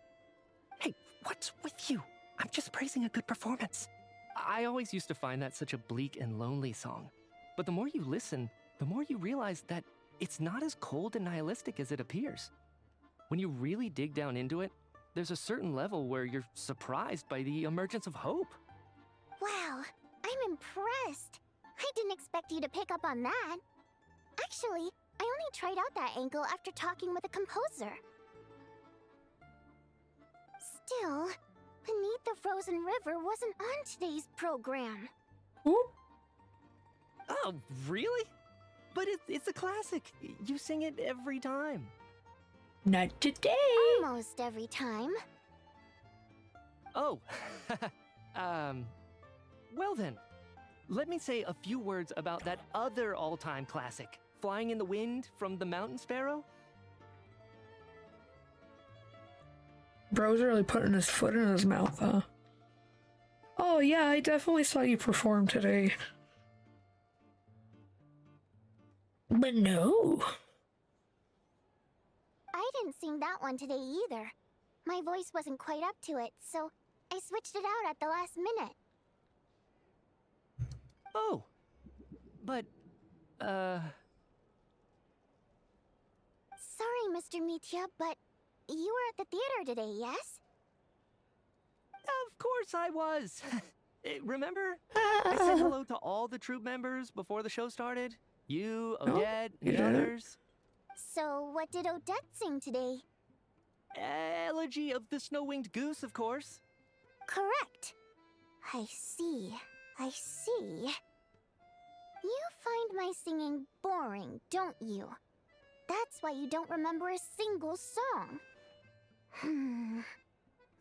Hey, what's with you? I'm just praising a good performance. I always used to find that such a bleak and lonely song. But the more you listen, the more you realize that it's not as cold and nihilistic as it appears. When you really dig down into it, there's a certain level where you're surprised by the emergence of hope. Wow, I'm impressed. I didn't expect you to pick up on that. Actually, I only tried out that angle after talking with a composer. Still, Beneath the Frozen River wasn't on today's program. Whoop. Oh, really? But it's a classic. You sing it every time. Not today. Almost every time. Oh, well then, let me say a few words about that other all-time classic, Flying in the Wind from the Mountain Sparrow. Bro's really putting his foot in his mouth, huh? Oh yeah, I definitely saw you perform today. But no. I didn't sing that one today either. My voice wasn't quite up to it, so I switched it out at the last minute. Oh, but, Sorry, Mr. Mitya, but you were at the theater today, yes? of course I was. Remember? I said hello to all the troupe members before the show started. You, Odette, and the yeah. others. So, what did Odette sing today? Elegy of the Snow-Winged Goose, of course. Correct. I see. I see. You find my singing boring, don't you? That's why you don't remember a single song.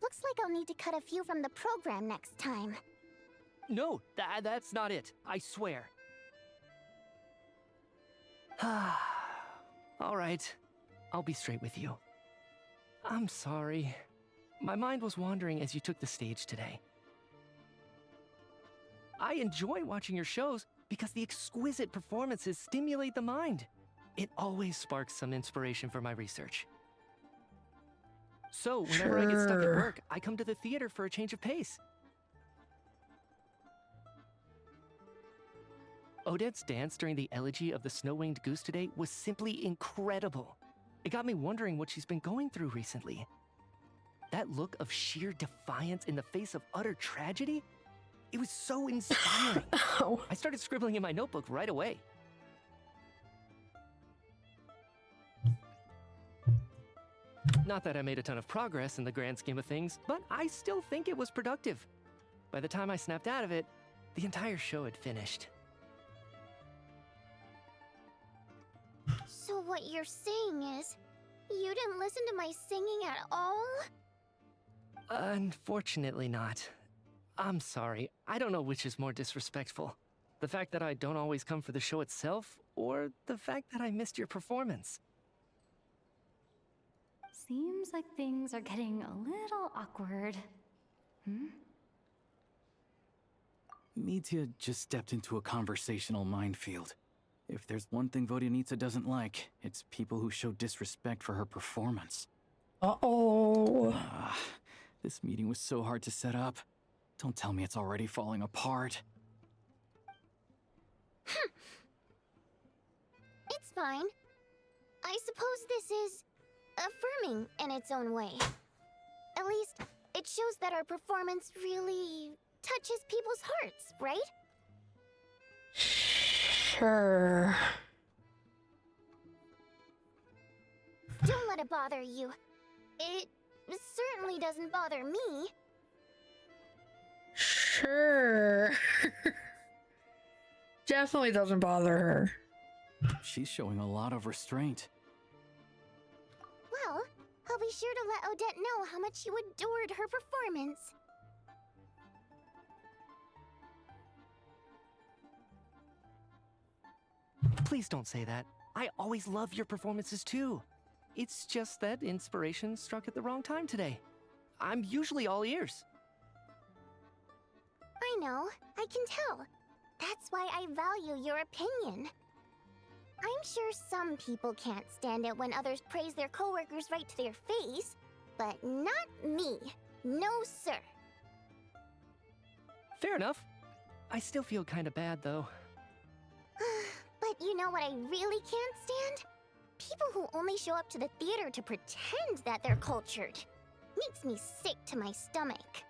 Looks like I'll need to cut a few from the program next time. No, that's not it. I swear. All right. I'll be straight with you. I'm sorry. My mind was wandering as you took the stage today. I enjoy watching your shows because the exquisite performances stimulate the mind. It always sparks some inspiration for my research. So, whenever I get stuck at Sure. work, I come to the theater for a change of pace. Odette's dance during the Elegy of the Snow-Winged Goose today was simply incredible. It got me wondering what she's been going through recently. That look of sheer defiance in the face of utter tragedy? It was so inspiring. Oh. I started scribbling in my notebook right away. Not that I made a ton of progress in the grand scheme of things, but I still think it was productive. By the time I snapped out of it, the entire show had finished. So what you're saying is, You didn't listen to my singing at all? Unfortunately not. I'm sorry. I don't know which is more disrespectful. The fact that I don't always come for the show itself, or the fact that I missed your performance. Seems like things are getting a little awkward. Mitya just stepped into a conversational minefield. If there's one thing Vodyanitsa doesn't like, it's people who show disrespect for her performance. Uh-oh. This meeting was so hard to set up. Don't tell me it's already falling apart. It's fine. I suppose this is affirming in its own way. At least, it shows that our performance really touches people's hearts, right? Sure. Don't let it bother you. It certainly doesn't bother me. Sure. Definitely doesn't bother her. She's showing a lot of restraint. Well, I'll be sure to let Odette know how much you adored her performance. Please don't say that. I always love your performances too. It's just that inspiration struck at the wrong time today. I'm usually all ears. I know, I can tell. That's why I value your opinion. I'm sure some people can't stand it when others praise their coworkers right to their face, but not me. No, sir. Fair enough. I still feel kinda bad though. But you know what I really can't stand? People who only show up to the theater to pretend that they're cultured. Makes me sick to my stomach.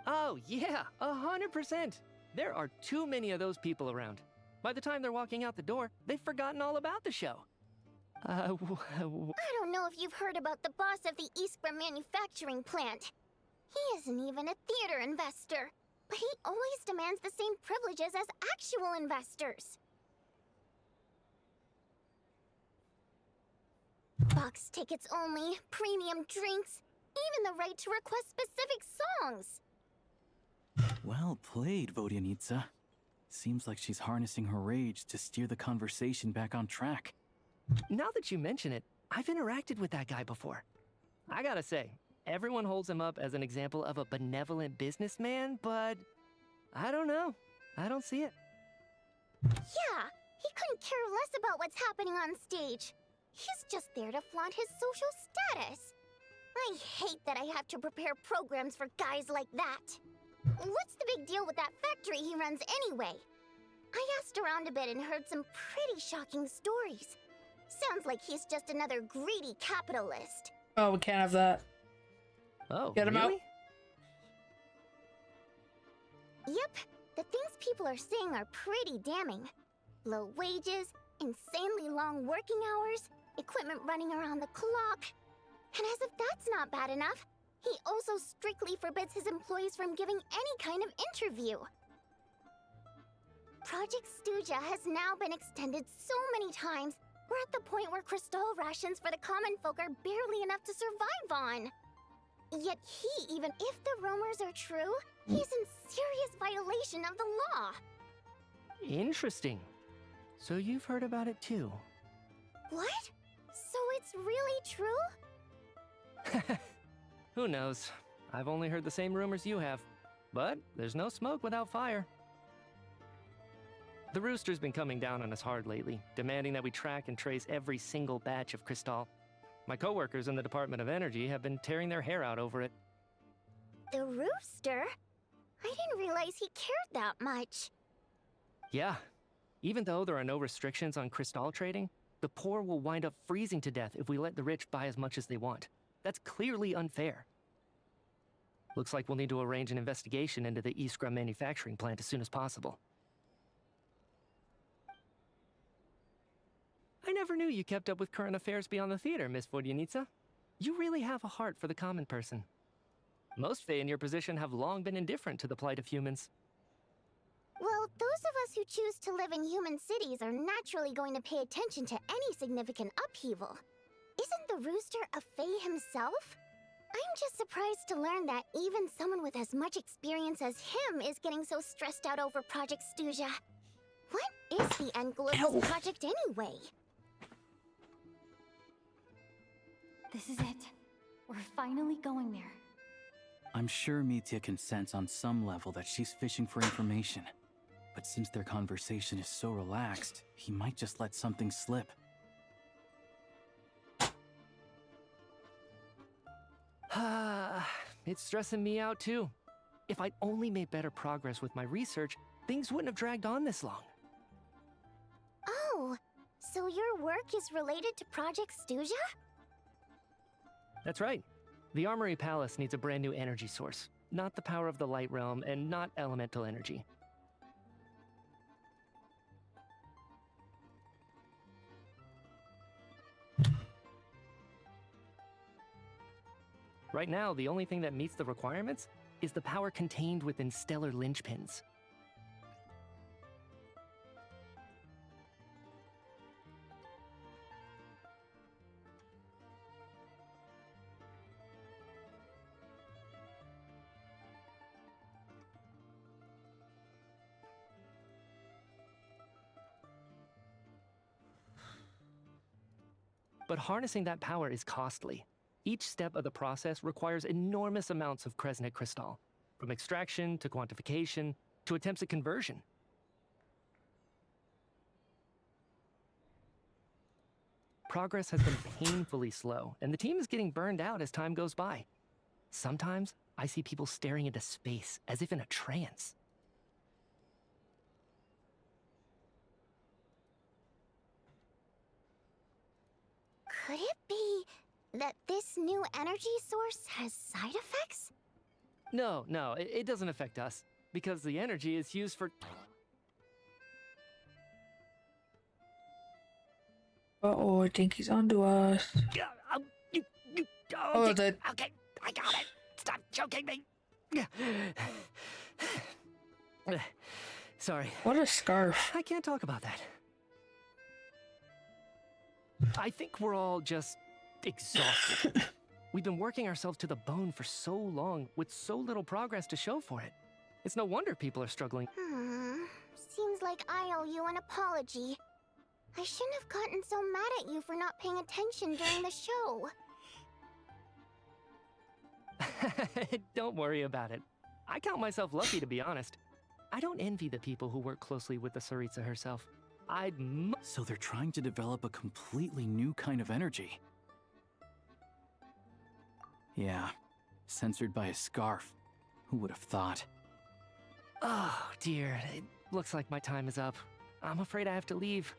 Oh yeah, 100%. There are too many of those people around. By the time they're walking out the door, they've forgotten all about the show. I don't know if you've heard about the boss of the Iskra manufacturing plant. He isn't even a theater investor, but he always demands the same privileges as actual investors. Box tickets only, premium drinks, even the right to request specific songs. Well played, Vodyanitsa. Seems like she's harnessing her rage to steer the conversation back on track. Now that you mention it, I've interacted with that guy before. I gotta say, everyone holds him up as an example of a benevolent businessman, but I don't know. I don't see it. Yeah, he couldn't care less about what's happening on stage. He's just there to flaunt his social status. I hate that I have to prepare programs for guys like that. What's the big deal with that factory he runs anyway? I asked around a bit and heard some pretty shocking stories. Sounds like he's just another greedy capitalist. Oh, we can't have that. Oh, Get him really? out. Yep, the things people are saying are pretty damning. Low wages, insanely long working hours, equipment running around the clock. And as if that's not bad enough, he also strictly forbids his employees from giving any kind of interview. Project Stuja has now been extended so many times, we're at the point where crystal rations for the common folk are barely enough to survive on. Yet he, even if the rumors are true, he's in serious violation of the law. Interesting. So you've heard about it too. What? So it's really true? Who knows? I've only heard the same rumors you have. But there's no smoke without fire. The Rooster's been coming down on us hard lately, demanding that we track and trace every single batch of Crystal. My coworkers in the Department of Energy have been tearing their hair out over it. The Rooster? I didn't realize he cared that much. Yeah. Even though there are no restrictions on Crystal trading, the poor will wind up freezing to death if we let the rich buy as much as they want. That's clearly unfair. Looks like we'll need to arrange an investigation into the Iskra manufacturing plant as soon as possible. I never knew you kept up with current affairs beyond the theater, Miss Vodyanitsa. You really have a heart for the common person. Most Fae in your position have long been indifferent to the plight of humans. Well, those of us who choose to live in human cities are naturally going to pay attention to any significant upheaval. Isn't the rooster a Fae himself? I'm just surprised to learn that even someone with as much experience as him is getting so stressed out over Project Stuja. What is the end goal of this project anyway? This is it. We're finally going there. I'm sure Mitya can sense on some level that she's fishing for information. But since their conversation is so relaxed, he might just let something slip. It's stressing me out too. If I'd only made better progress with my research, things wouldn't have dragged on this long. Oh, so your work is related to Project Stuja? That's right. The Armory Palace needs a brand new energy source. Not the power of the Light Realm, and not elemental energy. Right now, the only thing that meets the requirements is the power contained within stellar linchpins. But harnessing that power is costly. Each step of the process requires enormous amounts of Kresnik crystal, from extraction to quantification to attempts at conversion. Progress has been painfully slow, and the team is getting burned out as time goes by. Sometimes I see people staring into space as if in a trance. Could it be that this new energy source has side effects? No, it doesn't affect us, because the energy is used for... Uh-oh, I think he's onto us. Oh, Okay, that... okay, I got it. Stop choking me. Sorry, What a scarf. I can't talk about that. I think we're all just exhausted. We've been working ourselves to the bone for so long with so little progress to show for it. It's no wonder people are struggling. Seems like I owe you an apology. I shouldn't have gotten so mad at you for not paying attention during the show. Don't worry about it. I count myself lucky, to be honest. I don't envy the people who work closely with the Tsaritsa herself. So they're trying to develop a completely new kind of energy. Yeah, censored by a scarf. Who would have thought? Oh, dear. It looks like my time is up. I'm afraid I have to leave.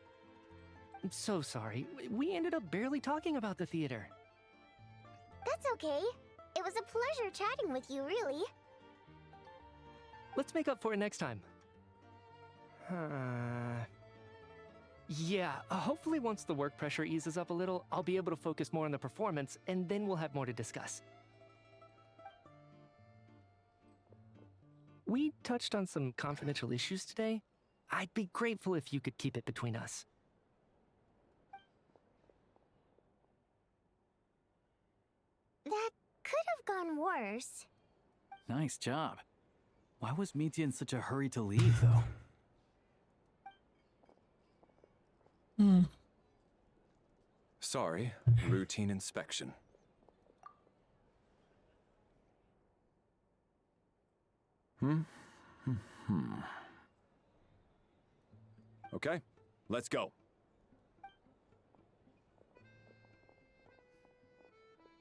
I'm so sorry. We ended up barely talking about the theater. That's okay. It was a pleasure chatting with you, really. Let's make up for it next time. Yeah, hopefully once the work pressure eases up a little, I'll be able to focus more on the performance, and then we'll have more to discuss. We touched on some confidential issues today. I'd be grateful if you could keep it between us. That could have gone worse. Nice job. Why was Mitya in such a hurry to leave, though? Sorry, routine inspection. Okay, let's go.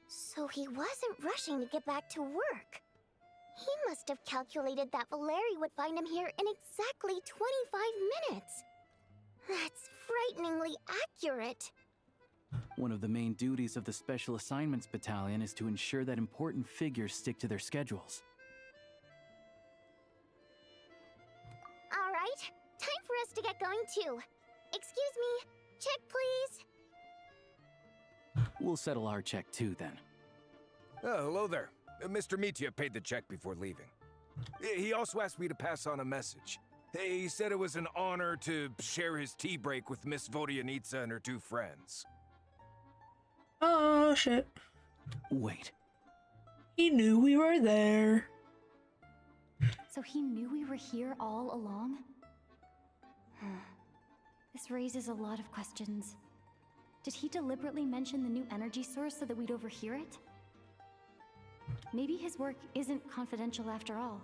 So he wasn't rushing to get back to work. He must have calculated that Valeri would find him here in exactly 25 minutes. That's frighteningly accurate. One of the main duties of the Special Assignments Battalion is to ensure that important figures stick to their schedules. All right, time for us to get going too. Excuse me, check please. We'll settle our check too, then. Oh, hello there. Mr. Mitya paid the check before leaving. He also asked me to pass on a message. He said it was an honor to share his tea break with Miss Vodyanitsa and her two friends. Oh shit. Wait. He knew we were there. So he knew we were here all along? This raises a lot of questions. Did he deliberately mention the new energy source so that we'd overhear it? Maybe his work isn't confidential after all.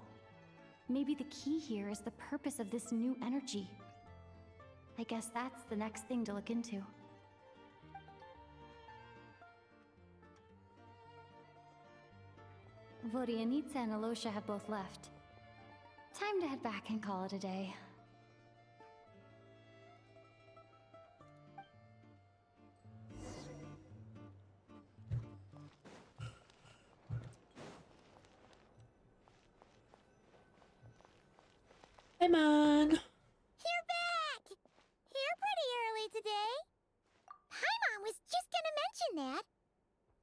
Maybe the key here is the purpose of this new energy. I guess that's the next thing to look into. Vodianitsa and Alosha have both left. Time to head back and call it a day. Hey man. You're back! Here pretty early today. Paimon was just gonna mention that.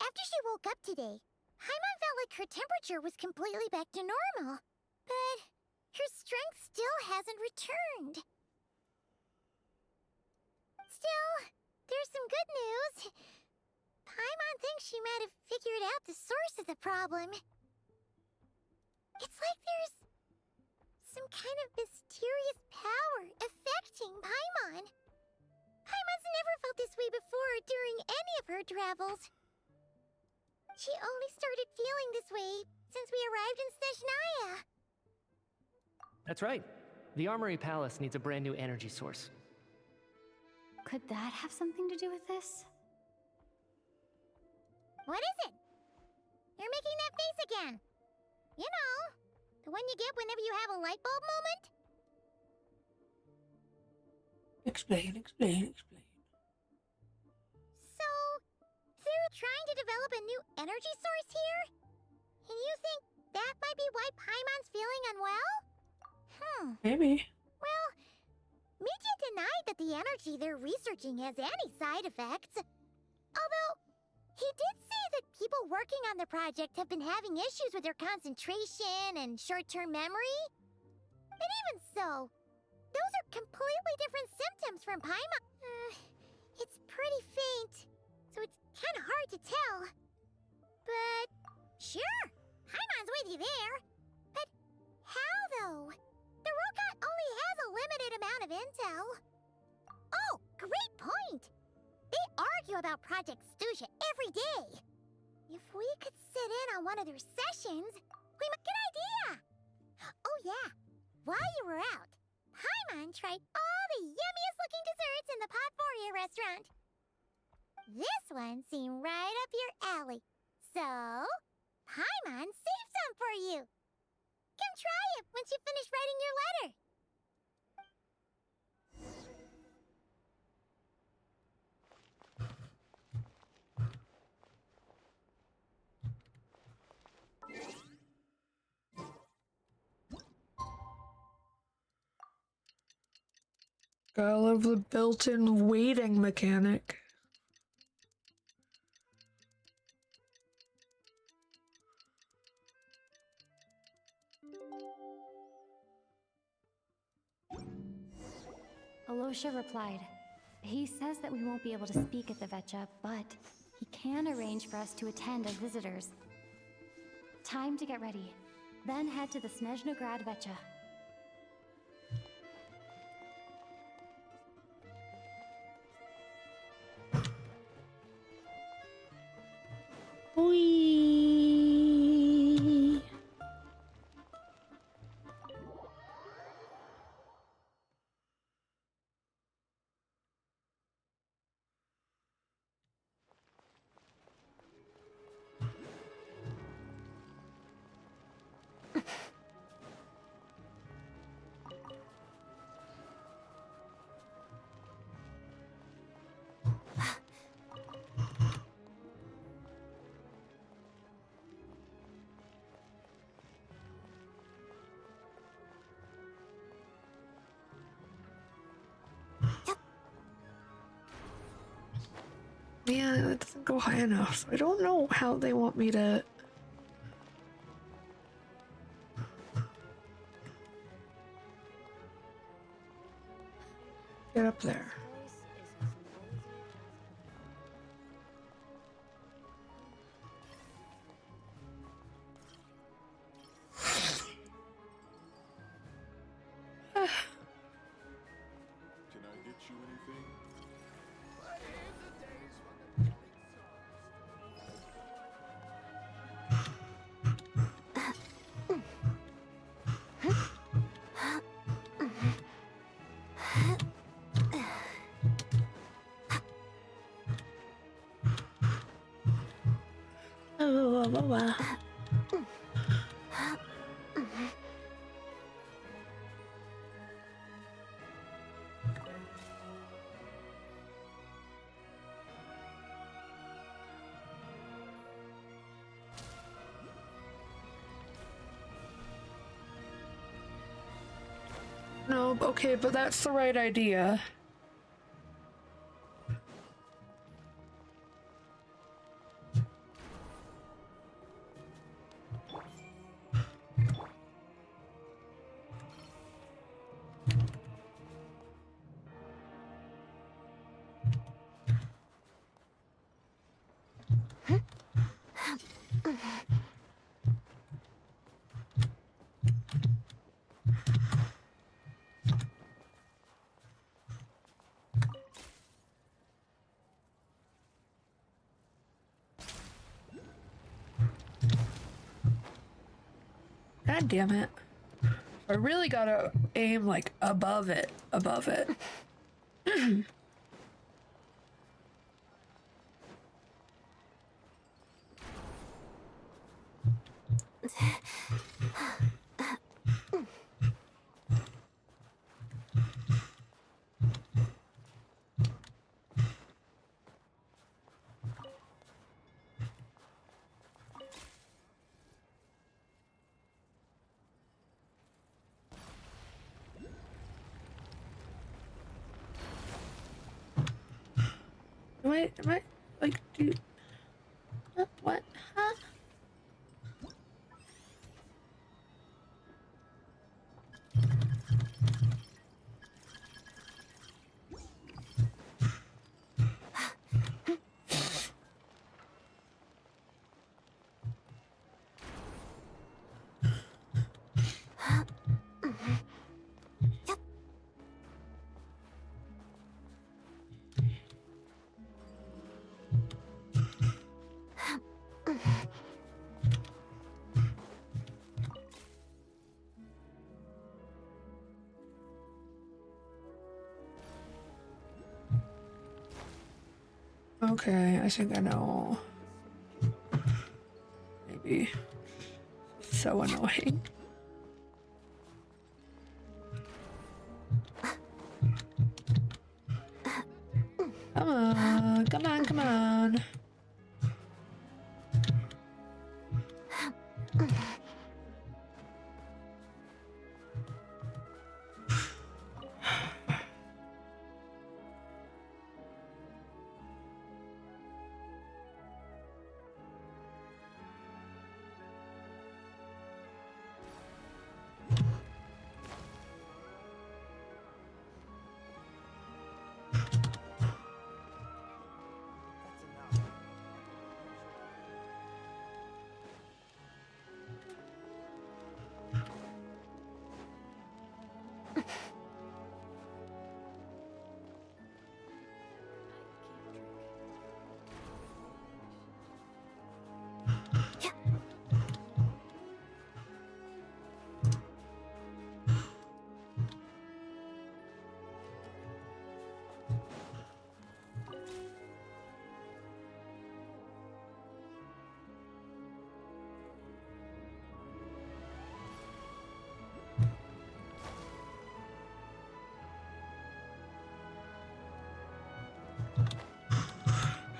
After she woke up today, Paimon felt like her temperature was completely back to normal. But her strength still hasn't returned. Still, there's some good news. Paimon thinks she might have figured out the source of the problem. It's like there's some kind of mysterious power affecting Paimon. Paimon's never felt this way before during any of her travels. She only started feeling this way since we arrived in Snezhnaya. That's right. The Armory Palace needs a brand new energy source. Could that have something to do with this? What is it? You're making that face again. You know, the one you get whenever you have a light bulb moment? Explain. So, they're trying to develop a new energy source here? And you think that might be why Paimon's feeling unwell? Maybe. Well, Mitya denied that the energy they're researching has any side effects. Although, he did say that people working on the project have been having issues with their concentration and short-term memory. But even so, those are completely different symptoms from Paimon. It's pretty faint, so it's kind of hard to tell. But, sure, Paimon's with you there. But how, though? The Rokat only has a limited amount of intel. Oh, great point! They argue about Project Stusha every day. If we could sit in on one of their sessions, we might... Good idea! Oh yeah, while you were out, Paimon tried all the yummiest looking desserts in the Potvoria restaurant. This one seemed right up your alley. So, Paimon saved some for you. Come try it once you finish writing your letter. I love the built-in waiting mechanic. Alosha replied. He says that we won't be able to speak at the Vetcha, but he can arrange for us to attend as visitors. Time to get ready. Then head to the Snezhnograd Vetcha. Whee! Man, it doesn't go high enough. I don't know how they want me to... get up there. blah, blah, blah. No, okay, but that's the right idea. God damn it. I really gotta aim like above it. Above it. Am I like, do what? Huh? Okay, I think I know. Maybe. So annoying. Come on, come on, come on.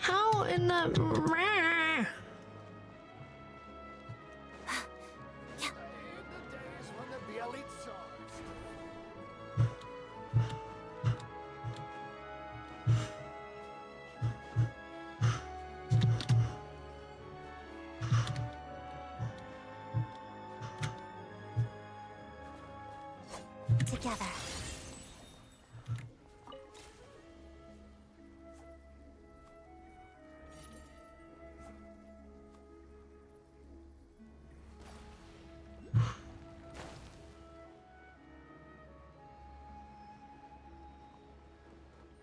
How in the... Together.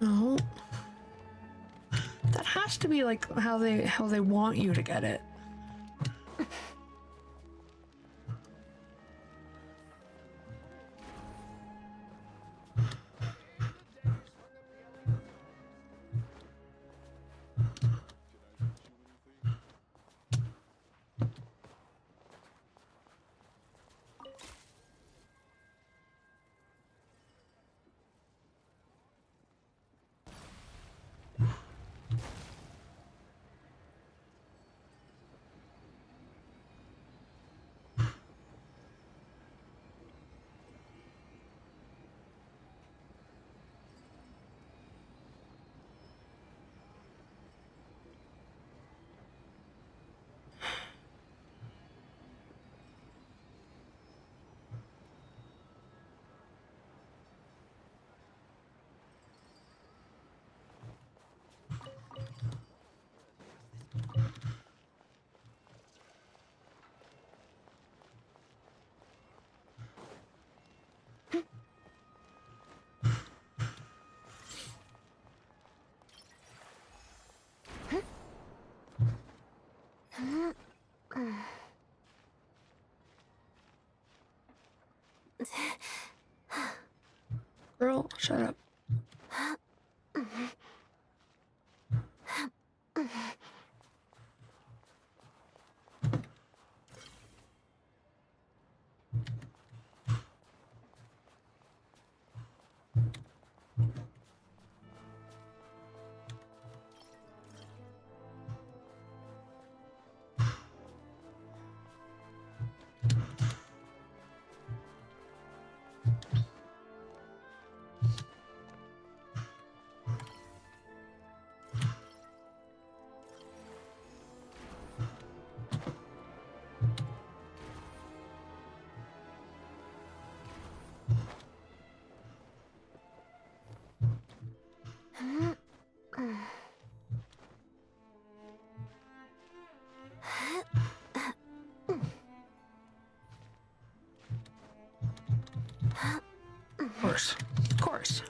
No. That has to be like how they want you to get it. Shut up. Of course. Of course.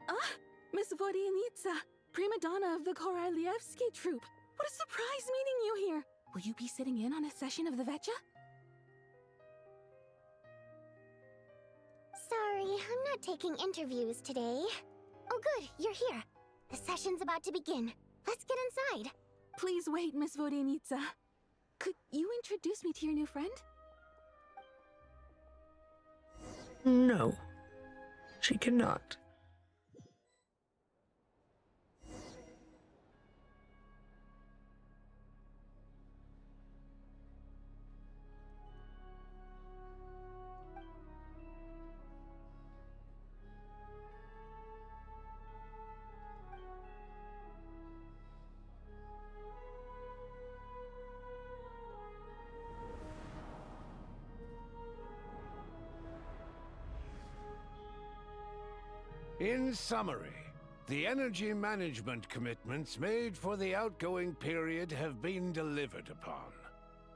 Ah. Miss Vodianitsa, prima donna of the Korolievsky troupe. What a surprise meeting you here. Will you be sitting in on a session of the Vetcha? Sorry, I'm not taking interviews today. Oh good, you're here. The session's about to begin. Let's get inside. Please wait, Miss Vodianitsa. Could you introduce me to your new friend? No. She cannot. In summary, the energy management commitments made for the outgoing period have been delivered upon.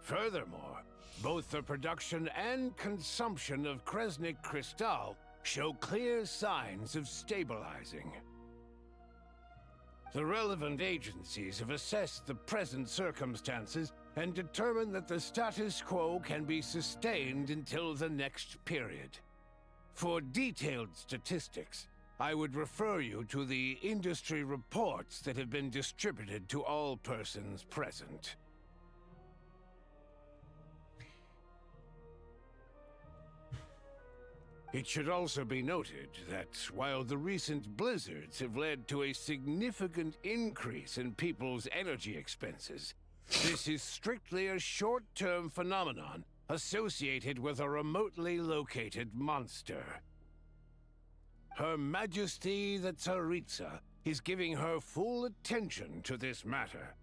Furthermore, both the production and consumption of Kresnik Crystal show clear signs of stabilizing. The relevant agencies have assessed the present circumstances and determined that the status quo can be sustained until the next period. For detailed statistics, I would refer you to the industry reports that have been distributed to all persons present. It should also be noted that while the recent blizzards have led to a significant increase in people's energy expenses, this is strictly a short-term phenomenon associated with a remotely located monster. Her Majesty the Tsaritsa is giving her full attention to this matter.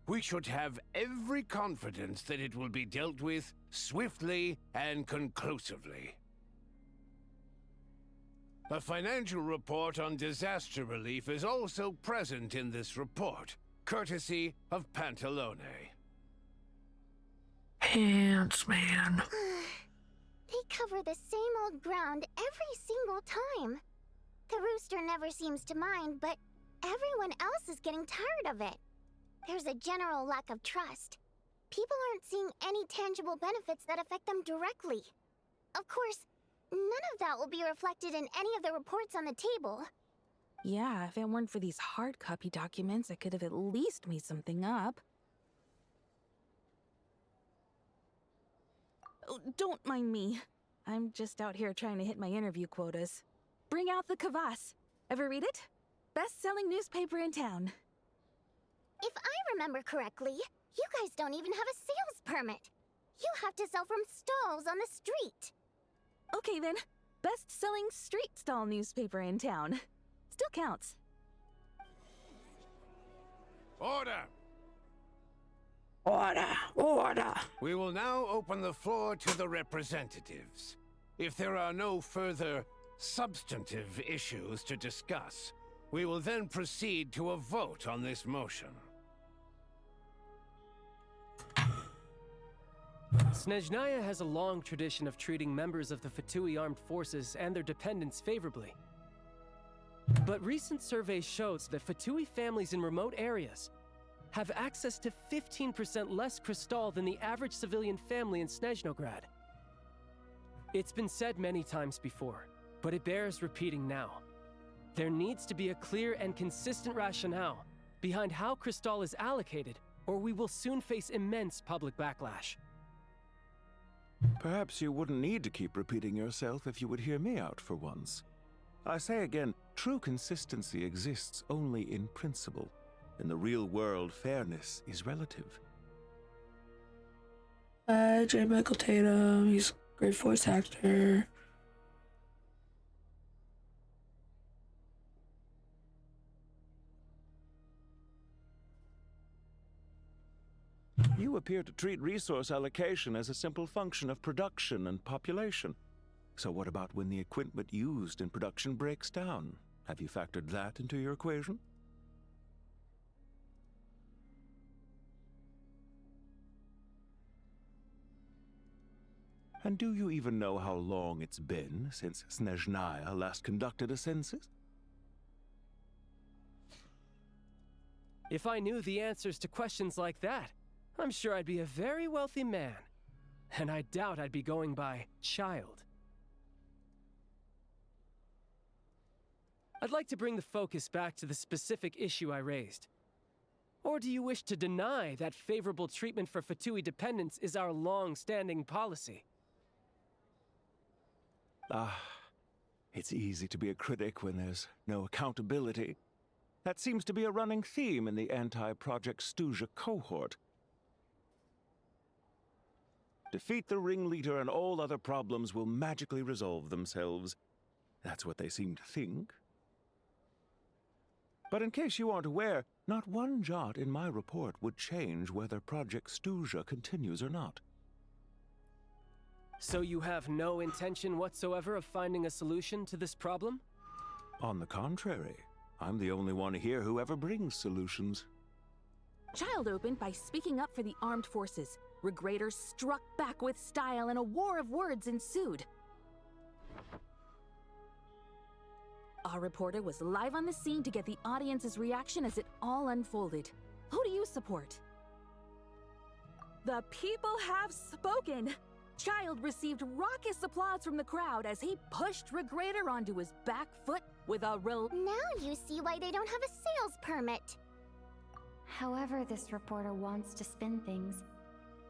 We should have every confidence that it will be dealt with swiftly and conclusively. A financial report on disaster relief is also present in this report, courtesy of Pantalone. Pants, man. They cover the same old ground every single time. The rooster never seems to mind, but everyone else is getting tired of it. There's a general lack of trust. People aren't seeing any tangible benefits that affect them directly. Of course, none of that will be reflected in any of the reports on the table. Yeah, if it weren't for these hard copy documents, I could have at least made something up. Oh, don't mind me. I'm just out here trying to hit my interview quotas. Bring out the kvass. Ever read it? Best-selling newspaper in town. If I remember correctly, you guys don't even have a sales permit. You have to sell from stalls on the street. Okay then, best-selling street stall newspaper in town. Still counts. Order! Order, order. We will now open the floor to the representatives. If there are no further substantive issues to discuss, we will then proceed to a vote on this motion. Snezhnaya has a long tradition of treating members of the Fatui armed forces and their dependents favorably. But recent surveys shows that Fatui families in remote areas have access to 15% less crystal than the average civilian family in Snezhnograd. It's been said many times before, but it bears repeating now. There needs to be a clear and consistent rationale behind how crystal is allocated, or we will soon face immense public backlash. Perhaps you wouldn't need to keep repeating yourself if you would hear me out for once. I say again, true consistency exists only in principle. In the real world, fairness is relative. J. Michael Tatum, he's a great voice actor. You appear to treat resource allocation as a simple function of production and population. So what about when the equipment used in production breaks down? Have you factored that into your equation? And do you even know how long it's been since Snezhnaya last conducted a census? If I knew the answers to questions like that, I'm sure I'd be a very wealthy man. And I doubt I'd be going by child. I'd like to bring the focus back to the specific issue I raised. Or do you wish to deny that favorable treatment for Fatui dependents is our long-standing policy? It's easy to be a critic when there's no accountability. That seems to be a running theme in the anti-Project Stuja cohort. Defeat the ringleader and all other problems will magically resolve themselves. That's what they seem to think. But in case you aren't aware, not one jot in my report would change whether Project Stuja continues or not. So you have no intention whatsoever of finding a solution to this problem? On the contrary, I'm the only one here who ever brings solutions. Child opened by speaking up for the armed forces. Regraders struck back with style and a war of words ensued. Our reporter was live on the scene to get the audience's reaction as it all unfolded. Who do you support? The people have spoken! Child received raucous applause from the crowd as he pushed Regrader onto his back foot with a Now you see why they don't have a sales permit. However this reporter wants to spin things,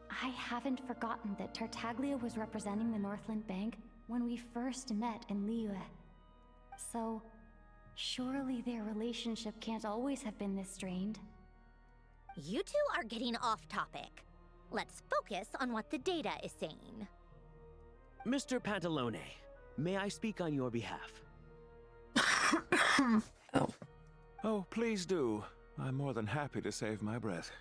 I haven't forgotten that Tartaglia was representing the Northland Bank when we first met in Liyue. So, surely their relationship can't always have been this strained. You two are getting off topic. Let's focus on what the data is saying. Mr. Pantalone, may I speak on your behalf? Oh, please do. I'm more than happy to save my breath.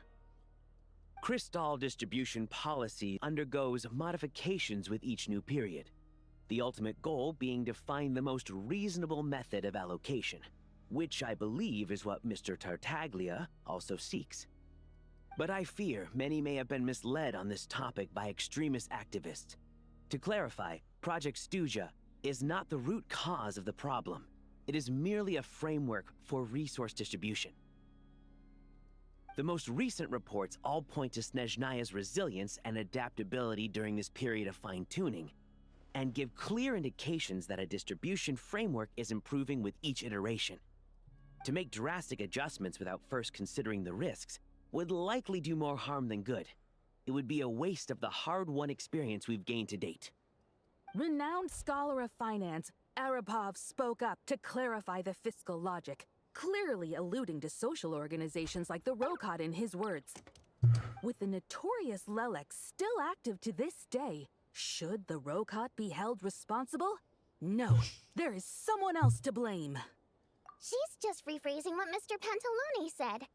Crystal distribution policy undergoes modifications with each new period. the ultimate goal being to find the most reasonable method of allocation, which I believe is what Mr. Tartaglia also seeks. But I fear many may have been misled on this topic by extremist activists. To clarify, Project Stuja is not the root cause of the problem. It is merely a framework for resource distribution. The most recent reports all point to Snezhnaya's resilience and adaptability during this period of fine-tuning, and give clear indications that a distribution framework is improving with each iteration. To make drastic adjustments without first considering the risks would likely do more harm than good. It would be a waste of the hard-won experience we've gained to date. Renowned scholar of finance, Arapov spoke up to clarify the fiscal logic, clearly alluding to social organizations like the Rokot in his words. With the notorious Lelex still active to this day, should the Rokot be held responsible? No, there is someone else to blame. She's just rephrasing what Mr. Pantalone said.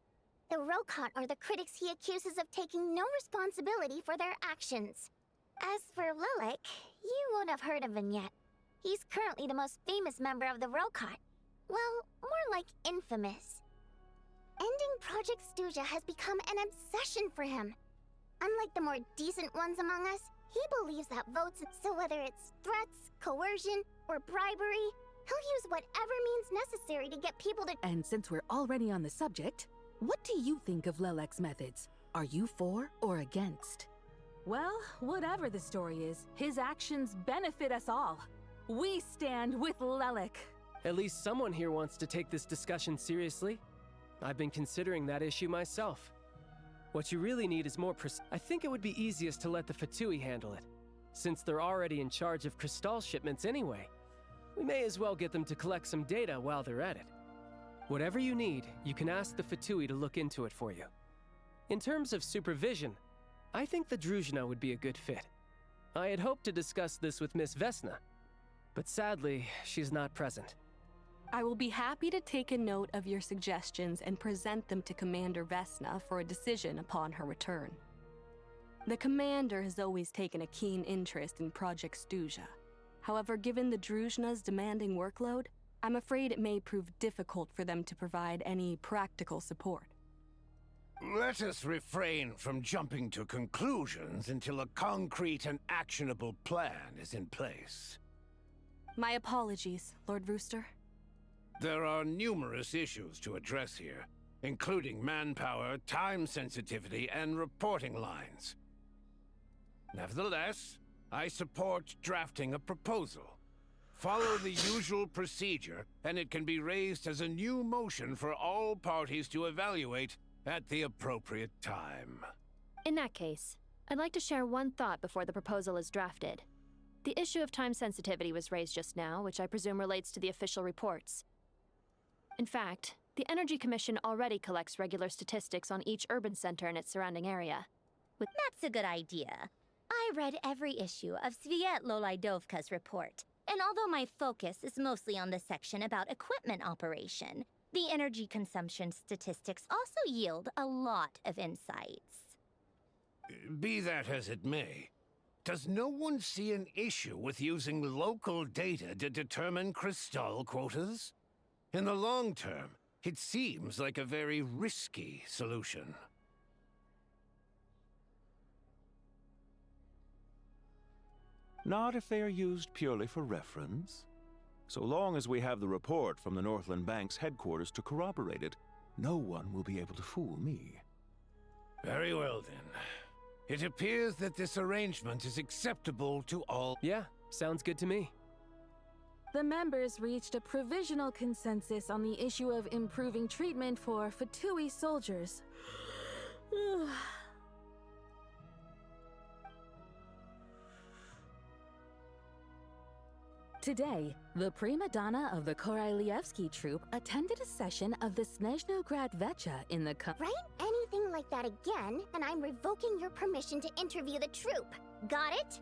The Rokot are the critics he accuses of taking no responsibility for their actions. As for Lilac, you won't have heard of him yet. He's currently the most famous member of the Rokot. Well, more like infamous. Ending Project Stuja has become an obsession for him. Unlike the more decent ones among us, he believes that votes, so whether it's threats, coercion, or bribery, he'll use whatever means necessary to get people to— And since we're already on the subject, what do you think of Lelec's methods? Are you for or against? Well, whatever the story is, his actions benefit us all. We stand with Lelec. At least someone here wants to take this discussion seriously. I've been considering that issue myself. What you really need is more I think it would be easiest to let the Fatui handle it, since they're already in charge of Crystal shipments anyway. We may as well get them to collect some data while they're at it. Whatever you need, you can ask the Fatui to look into it for you. In terms of supervision, I think the Druzhna would be a good fit. I had hoped to discuss this with Miss Vesna, but sadly, she's not present. I will be happy to take a note of your suggestions and present them to Commander Vesna for a decision upon her return. The Commander has always taken a keen interest in Project Stuja. However, given the Druzhna's demanding workload, I'm afraid it may prove difficult for them to provide any practical support. Let us refrain from jumping to conclusions until a concrete and actionable plan is in place. My apologies, Lord Rooster. There are numerous issues to address here, including manpower, time sensitivity, and reporting lines. Nevertheless, I support drafting a proposal. Follow the usual procedure, and it can be raised as a new motion for all parties to evaluate at the appropriate time. In that case, I'd like to share one thought before the proposal is drafted. The issue of time sensitivity was raised just now, which I presume relates to the official reports. In fact, the Energy Commission already collects regular statistics on each urban center and its surrounding area. That's a good idea. I read every issue of Svietlo Lidovka's report, and although my focus is mostly on the section about equipment operation, the energy consumption statistics also yield a lot of insights. Be that as it may, does no one see an issue with using local data to determine Crystal quotas? In the long term, it seems like a very risky solution. Not if they are used purely for reference. So long as we have the report from the Northland Bank's headquarters to corroborate it, no one will be able to fool me. Very well, then. It appears that this arrangement is acceptable to all. Yeah, sounds good to me. The members reached a provisional consensus on the issue of improving treatment for Fatui soldiers. Today, the prima donna of the Korailievsky troupe attended a session of the Snezhnograd Vecha in the Write anything like that again, and I'm revoking your permission to interview the troupe. Got it?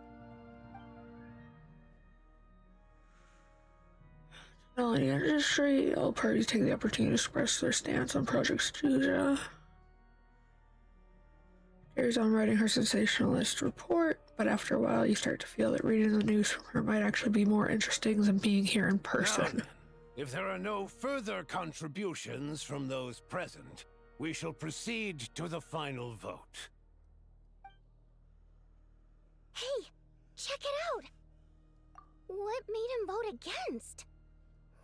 In the industry, all parties take the opportunity to express their stance on Project Stuja. Carries on writing her sensationalist report. but after a while you start to feel that reading the news from her might actually be more interesting than being here in person. Now then, if there are no further contributions from those present, we shall proceed to the final vote. Hey, check it out! What made him vote against?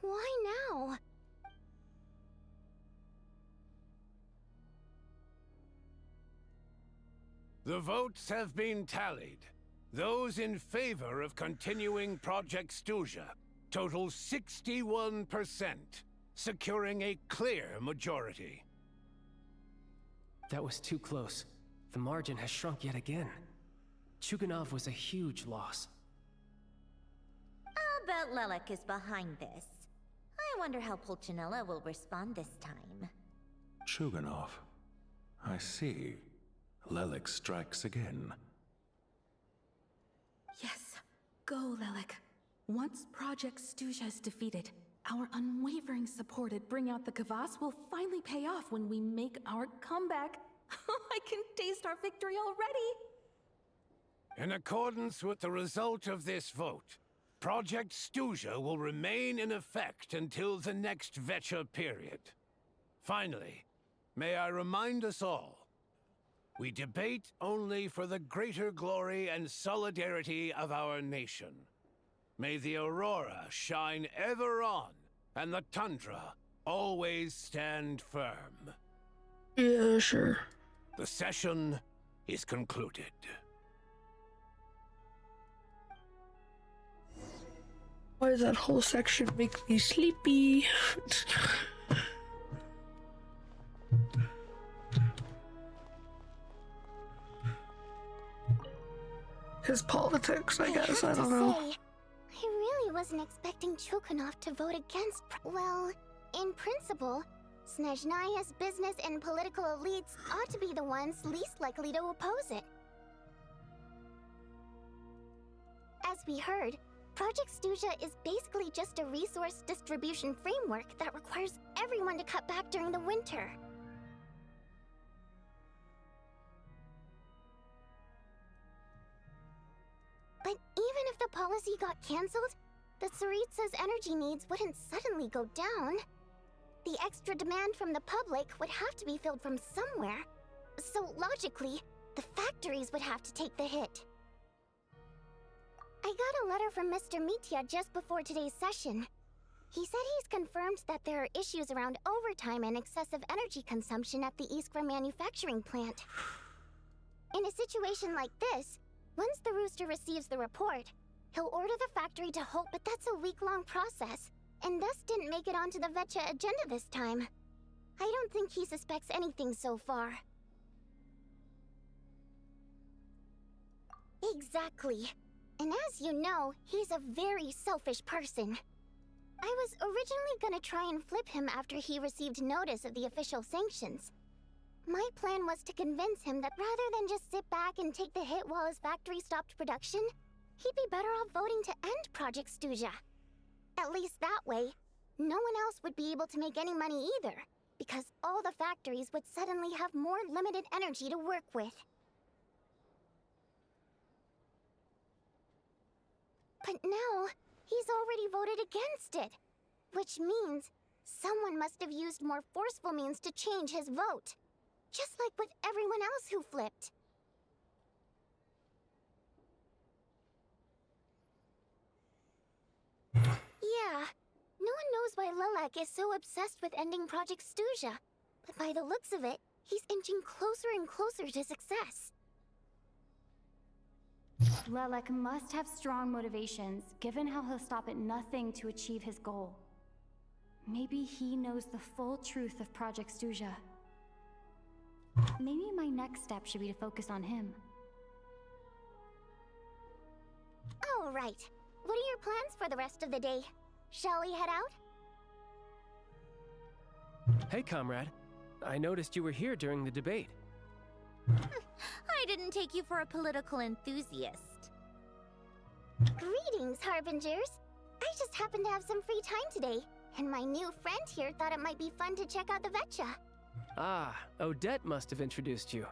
Why now? The votes have been tallied. Those in favor of continuing Project Stuja total 61%, securing a clear majority. That was too close. The margin has shrunk yet again. Chuganov was a huge loss. I'll bet Lelek is behind this. I wonder how Pulcinella will respond this time. Chuganov. I see. Lelek strikes again. Yes, go, Lelek. Once Project Stuja is defeated, our unwavering support at Bring Out the Kvass will finally pay off when we make our comeback. I can taste our victory already! In accordance with the result of this vote, Project Stuja will remain in effect until the next Vecha period. Finally, may I remind us all, we debate only for the greater glory and solidarity of our nation. May the aurora shine ever on, and the tundra always stand firm. Yeah, sure. The session is concluded. Why does that whole section make me sleepy? His politics, I guess. I don't know. I really wasn't expecting Chuganov to vote against. Well, in principle, Snezhnaya's business and political elites ought to be the ones least likely to oppose it. As we heard, Project Stuja is basically just a resource distribution framework that requires everyone to cut back during the winter. But even if the policy got cancelled, the Tsaritsa's energy needs wouldn't suddenly go down. The extra demand from the public would have to be filled from somewhere. So logically, the factories would have to take the hit. I got a letter from Mr. Mitya just before today's session. He said he's confirmed that there are issues around overtime and excessive energy consumption at the Iskra manufacturing plant. In a situation like this, once the Rooster receives the report, he'll order the factory to halt, but that's a week-long process, and thus didn't make it onto the Vecha agenda this time. I don't think he suspects anything so far. Exactly. And as you know, he's a very selfish person. I was originally gonna try and flip him after he received notice of the official sanctions. My plan was to convince him that rather than just sit back and take the hit while his factory stopped production, he'd be better off voting to end Project Stuja. At least that way, no one else would be able to make any money either, because all the factories would suddenly have more limited energy to work with. But now, he's already voted against it, which means someone must have used more forceful means to change his vote. Just like with everyone else who flipped. Yeah, no one knows why Lelek is so obsessed with ending Project Stuja, but by the looks of it, he's inching closer and closer to success. Lelek must have strong motivations, given how he'll stop at nothing to achieve his goal. Maybe he knows the full truth of Project Stuja. Maybe my next step should be to focus on him. All right. What are your plans for the rest of the day? Shall we head out? Hey, comrade. I noticed you were here during the debate. I didn't take you for a political enthusiast. Greetings, Harbingers. I just happened to have some free time today, and my new friend here thought it might be fun to check out the Vecha. Ah, Odette must have introduced you.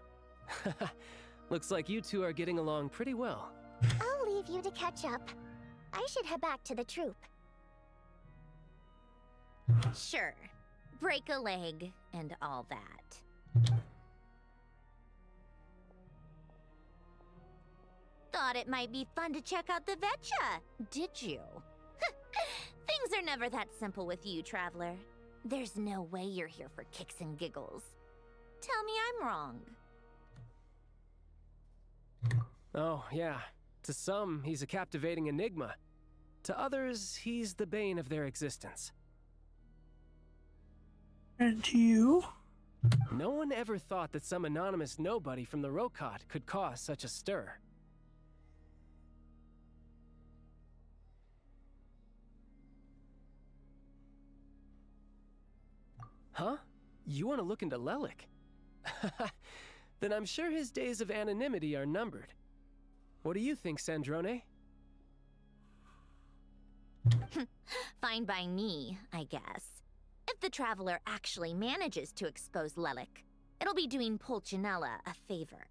Looks like you two are getting along pretty well. I'll leave you to catch up. I should head back to the troop. Sure. Break a leg and all that. Thought it might be fun to check out the Vetcha, did you? Things are never that simple with you, Traveler. There's no way you're here for kicks and giggles. Tell me I'm wrong. Oh, yeah. To some, he's a captivating enigma. To others, he's the bane of their existence. And you? No one ever thought that some anonymous nobody from the Rokot could cause such a stir. Huh? You want to look into Lelik? Then I'm sure his days of anonymity are numbered. What do you think, Sandrone? Fine by me, I guess. If the Traveler actually manages to expose Lelik, it'll be doing Pulcinella a favor.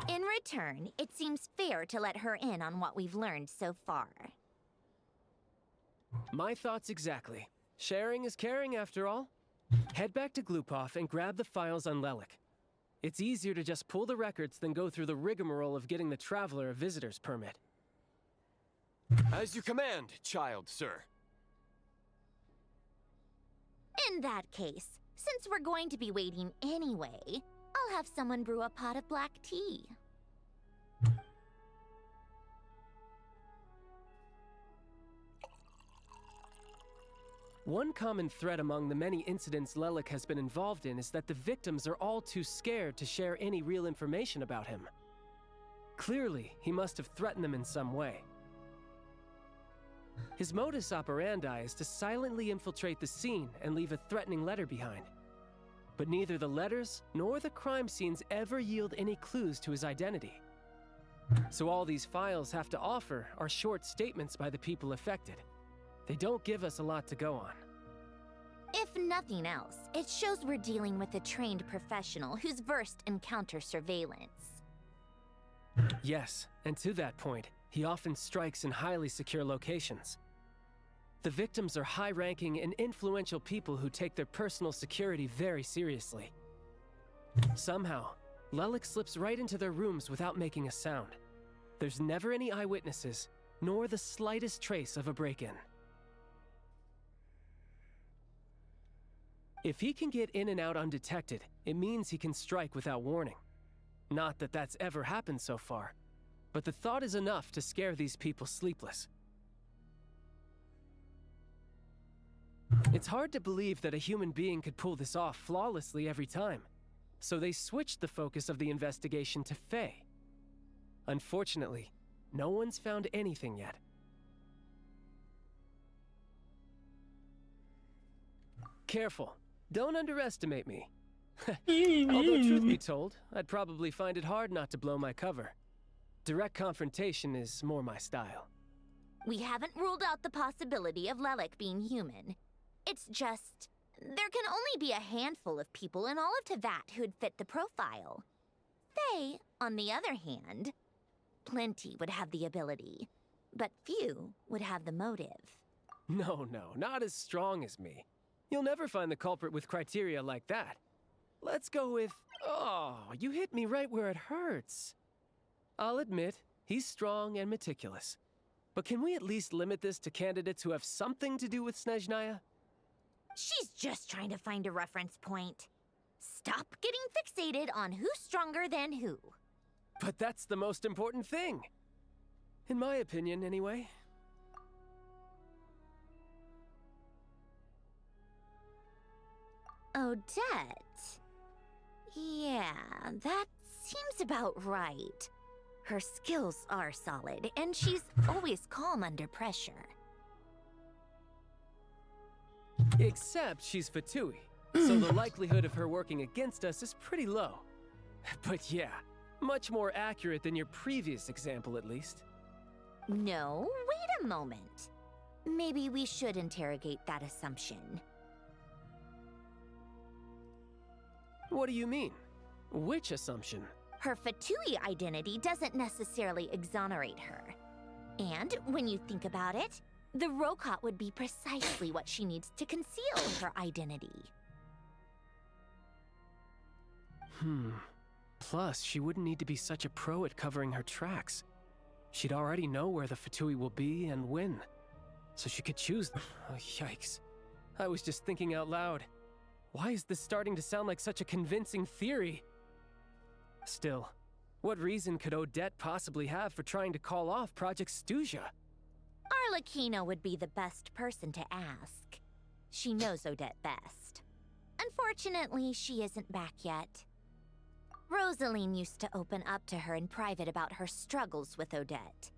In return, it seems fair to let her in on what we've learned so far. My thoughts exactly. Sharing is caring, after all. Head back to Glupov and grab the files on Lelik. It's easier to just pull the records than go through the rigmarole of getting the Traveler a visitor's permit. As you command, child, sir. In that case, since we're going to be waiting anyway, I'll have someone brew a pot of black tea. One common thread among the many incidents Lelik has been involved in is that the victims are all too scared to share any real information about him. Clearly, he must have threatened them in some way. His modus operandi is to silently infiltrate the scene and leave a threatening letter behind. But neither the letters nor the crime scenes ever yield any clues to his identity. So all these files have to offer are short statements by the people affected. They don't give us a lot to go on. If nothing else, it shows we're dealing with a trained professional who's versed in counter-surveillance. Yes, and to that point, he often strikes in highly secure locations. The victims are high-ranking and influential people who take their personal security very seriously. Somehow, Lelik slips right into their rooms without making a sound. There's never any eyewitnesses, nor the slightest trace of a break-in. If he can get in and out undetected, it means he can strike without warning. Not that that's ever happened so far, but the thought is enough to scare these people sleepless. It's hard to believe that a human being could pull this off flawlessly every time, so they switched the focus of the investigation to Faye. Unfortunately, no one's found anything yet. Careful. Don't underestimate me. Although, truth be told, I'd probably find it hard not to blow my cover. Direct confrontation is more my style. We haven't ruled out the possibility of Lelik being human. It's just, there can only be a handful of people in all of Teyvat who'd fit the profile. Faye, on the other hand, plenty would have the ability, but few would have the motive. No, not as strong as me. You'll never find the culprit with criteria like that. Let's go with, oh, you hit me right where it hurts. I'll admit, he's strong and meticulous. But can we at least limit this to candidates who have something to do with Snezhnaya? She's just trying to find a reference point. Stop getting fixated on who's stronger than who. But that's the most important thing. In my opinion, anyway. Odette. Yeah, that seems about right. Her skills are solid, and she's always calm under pressure. Except she's Fatui, so the likelihood of her working against us is pretty low. But yeah, Much more accurate than your previous example, at least. No, wait a moment. Maybe we should interrogate that assumption. What do you mean? Which assumption? Her Fatui identity doesn't necessarily exonerate her. And when you think about it, the Rokot would be precisely what she needs to conceal her identity. Plus, she wouldn't need to be such a pro at covering her tracks. She'd already know where the Fatui will be and when. So she could choose them. Oh, yikes. I was just thinking out loud. Why is this starting to sound like such a convincing theory? Still, what reason could Odette possibly have for trying to call off Project Stuja? Arlecchino would be the best person to ask. She knows Odette best. Unfortunately, she isn't back yet. Rosaline used to open up to her in private about her struggles with Odette.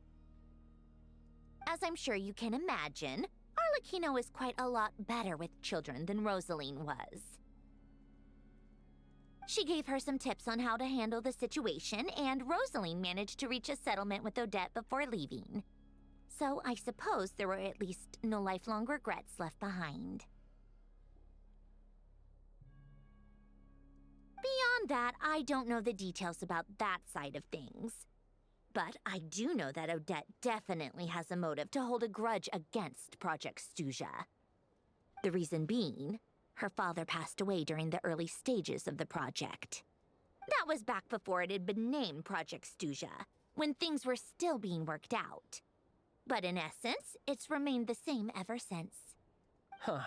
As I'm sure you can imagine, Arlecchino is quite a lot better with children than Rosaline was. She gave her some tips on how to handle the situation, and Rosaline managed to reach a settlement with Odette before leaving. So I suppose there were at least no lifelong regrets left behind. Beyond that, I don't know the details about that side of things. But I do know that Odette definitely has a motive to hold a grudge against Project Stuja. The reason being, her father passed away during the early stages of the project. That was back before it had been named Project Stuja, when things were still being worked out. But in essence, it's remained the same ever since. Huh.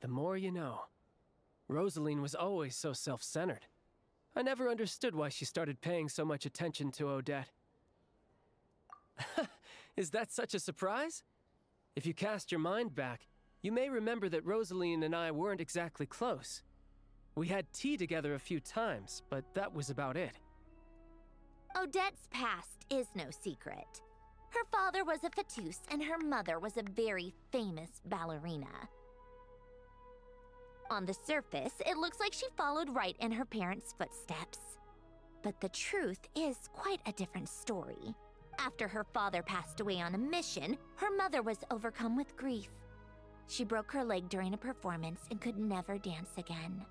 The more you know. Rosaline was always so self-centered. I never understood why she started paying so much attention to Odette. Is that such a surprise? If you cast your mind back, you may remember that Rosaline and I weren't exactly close. We had tea together a few times, but that was about it. Odette's past is no secret. Her father was a fatus and her mother was a very famous ballerina. On the surface, it looks like she followed right in her parents' footsteps. But the truth is quite a different story. After her father passed away on a mission, her mother was overcome with grief. She broke her leg during a performance and could never dance again.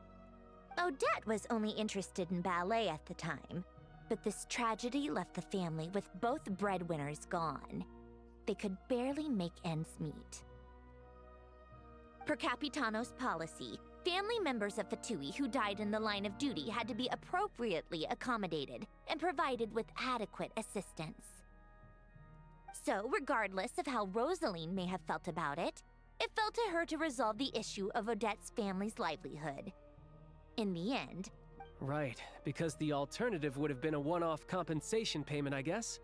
Odette was only interested in ballet at the time, but this tragedy left the family with both breadwinners gone. They could barely make ends meet. Per Capitano's policy, family members of Fatui who died in the line of duty had to be appropriately accommodated and provided with adequate assistance. So, regardless of how Rosaline may have felt about it, it fell to her to resolve the issue of Odette's family's livelihood. In the end... Right, because the alternative would have been a one-off compensation payment, I guess.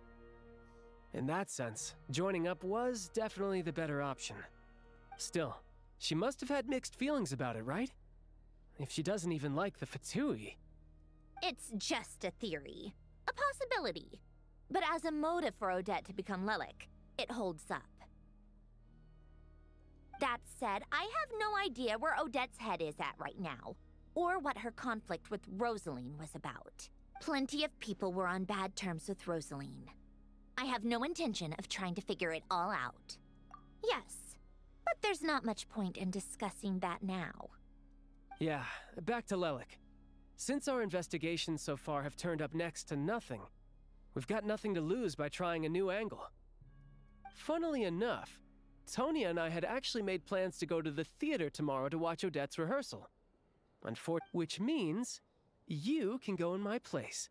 In that sense, joining up was definitely the better option. Still, she must have had mixed feelings about it, right? If she doesn't even like the Fatui. It's just a theory. A possibility. But as a motive for Odette to become Lelik, it holds up. That said, I have no idea where Odette's head is at right now, or what her conflict with Rosaline was about. Plenty of people were on bad terms with Rosaline. I have no intention of trying to figure it all out. Yes, but there's not much point in discussing that now. Yeah, back to Lelik. Since our investigations so far have turned up next to nothing, we've got nothing to lose by trying a new angle. Funnily enough, Tonya and I had actually made plans to go to the theater tomorrow to watch Odette's rehearsal. Which means you can go in my place.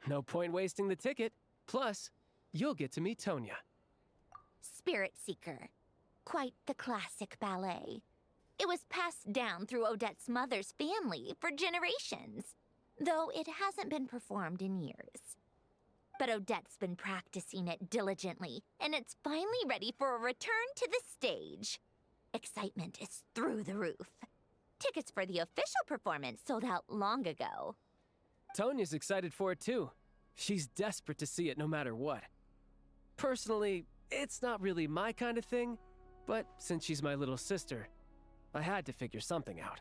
No point wasting the ticket. Plus, you'll get to meet Tonya. Spirit Seeker. Quite the classic ballet. It was passed down through Odette's mother's family for generations, though it hasn't been performed in years. But Odette's been practicing it diligently, and it's finally ready for a return to the stage. Excitement is through the roof. Tickets for the official performance sold out long ago. Tonya's excited for it too. She's desperate to see it no matter what. Personally, it's not really my kind of thing, but since she's my little sister, I had to figure something out.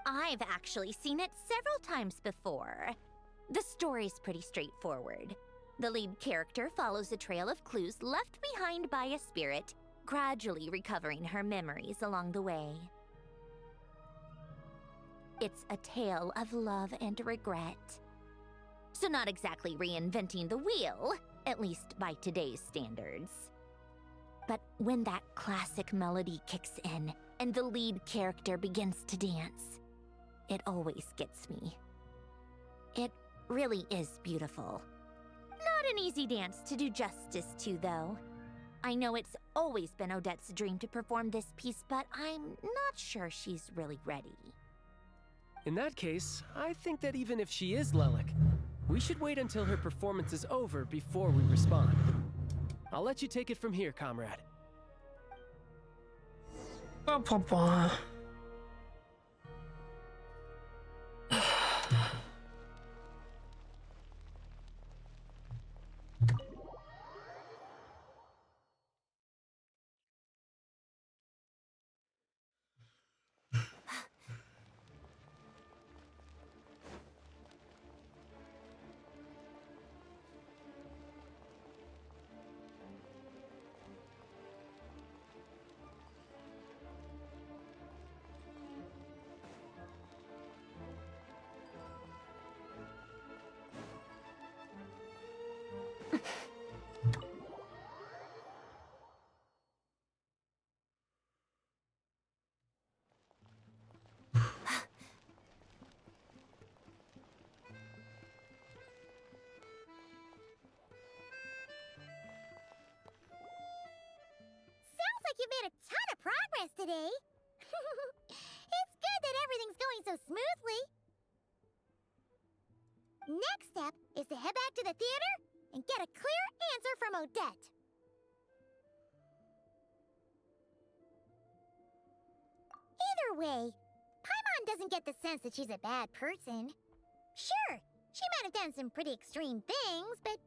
I've actually seen it several times before. The story's pretty straightforward. The lead character follows a trail of clues left behind by a spirit, gradually recovering her memories along the way. It's a tale of love and regret. So not exactly reinventing the wheel, at least by today's standards. But when that classic melody kicks in and the lead character begins to dance, it always gets me. It really is beautiful. Not an easy dance to do justice to, though. I know it's always been Odette's dream to perform this piece, but I'm not sure she's really ready. In that case, I think that even if she is Lelik, we should wait until her performance is over before we respond. I'll let you take it from here, comrade. Ba-ba-ba. Sounds like you've made a ton of progress today. It's good that everything's going so smoothly. Next step is to head back to the theater and get a clear answer from Odette. Either way, Paimon doesn't get the sense that she's a bad person. Sure, she might have done some pretty extreme things, but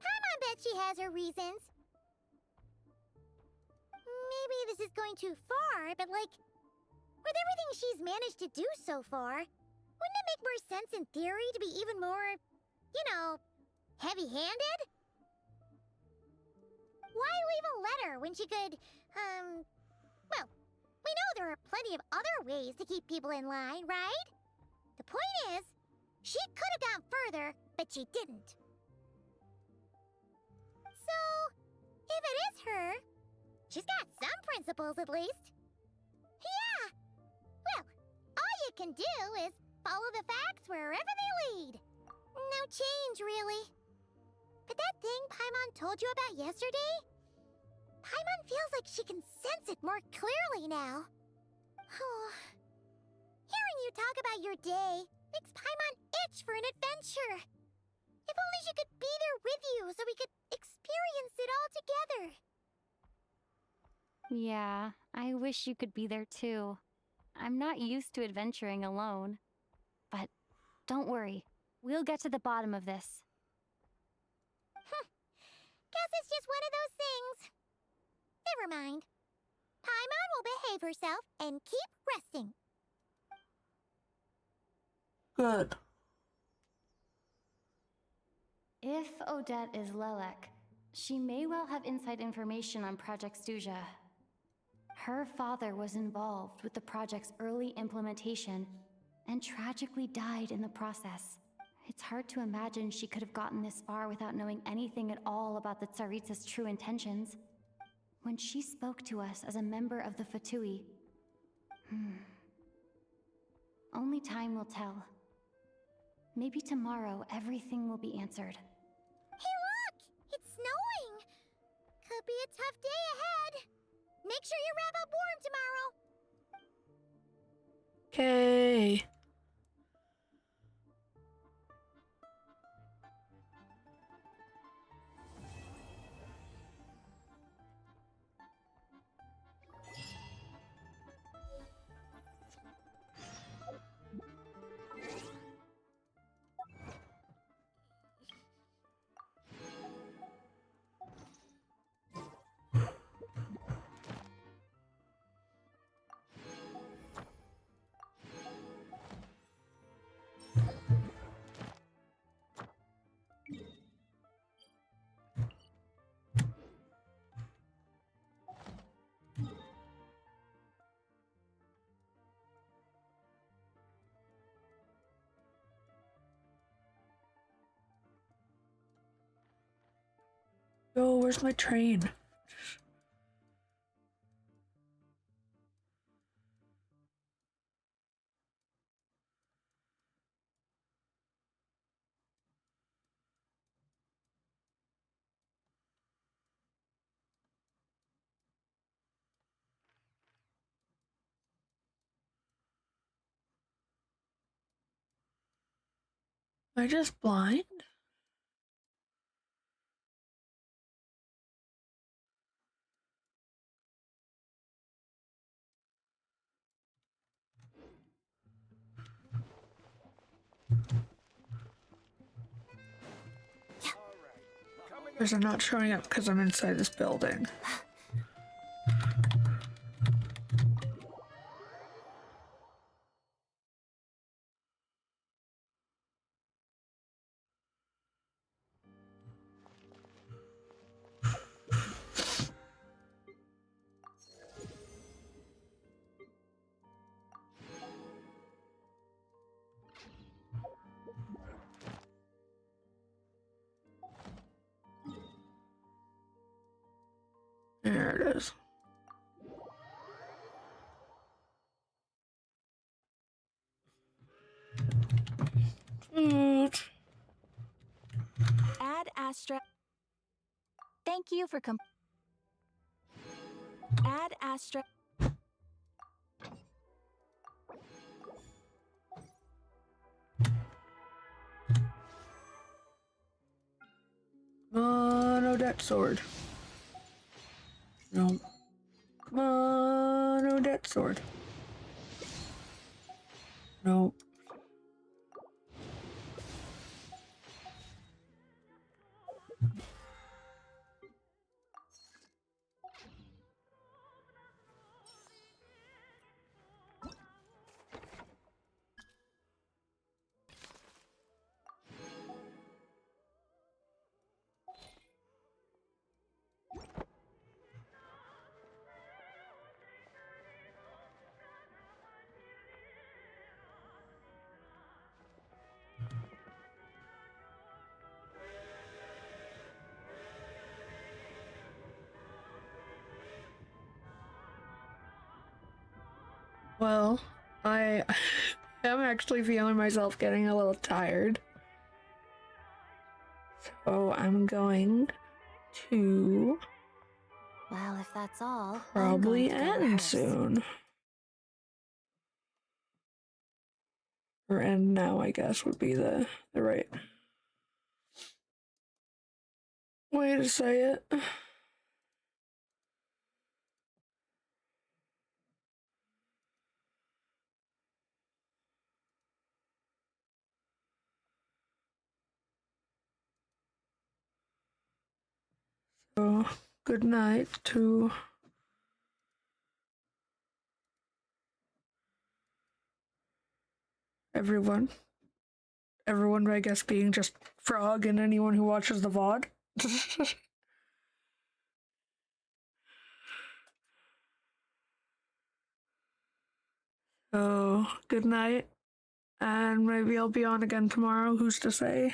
Paimon bets she has her reasons. Maybe this is going too far, but like, with everything she's managed to do so far, wouldn't it make more sense in theory to be even more, you know, heavy-handed? Why leave a letter when she could, well, we know there are plenty of other ways to keep people in line, right? The point is, she could have gone further, but she didn't. So, if it is her, she's got some principles at least. Yeah! Well, all you can do is follow the facts wherever they lead. No change, really. But that thing Paimon told you about yesterday? Paimon feels like she can sense it more clearly now. Hearing you talk about your day makes Paimon itch for an adventure. If only she could be there with you so we could experience it all together. Yeah, I wish you could be there too. I'm not used to adventuring alone. But don't worry, we'll get to the bottom of this. Guess it's just one of those things. Never mind. Paimon will behave herself and keep resting. Good. If Odette is Lelek, she may well have inside information on Project Stuja. Her father was involved with the project's early implementation and tragically died in the process. It's hard to imagine she could have gotten this far without knowing anything at all about the Tsaritsa's true intentions. When she spoke to us as a member of the Fatui, only time will tell. Maybe tomorrow everything will be answered. Hey look! It's snowing! Could be a tough day ahead. Make sure you wrap up warm tomorrow. Okay. Oh, where's my train? Am I just blind? Or is it not showing up because I'm inside this building? There it is. Add Astra. Thank you for Add Astra. Monodette sword. No. Monodette sword. No. Well, I am actually feeling myself getting a little tired. So I'm going to Well, if that's all, probably I'm going to go end rehearse. soon. Or end now, I guess, would be the right way to say it. So, good night to everyone. Everyone, I guess, being just Frog and anyone who watches the VOD. So, good night. And maybe I'll be on again tomorrow. Who's to say?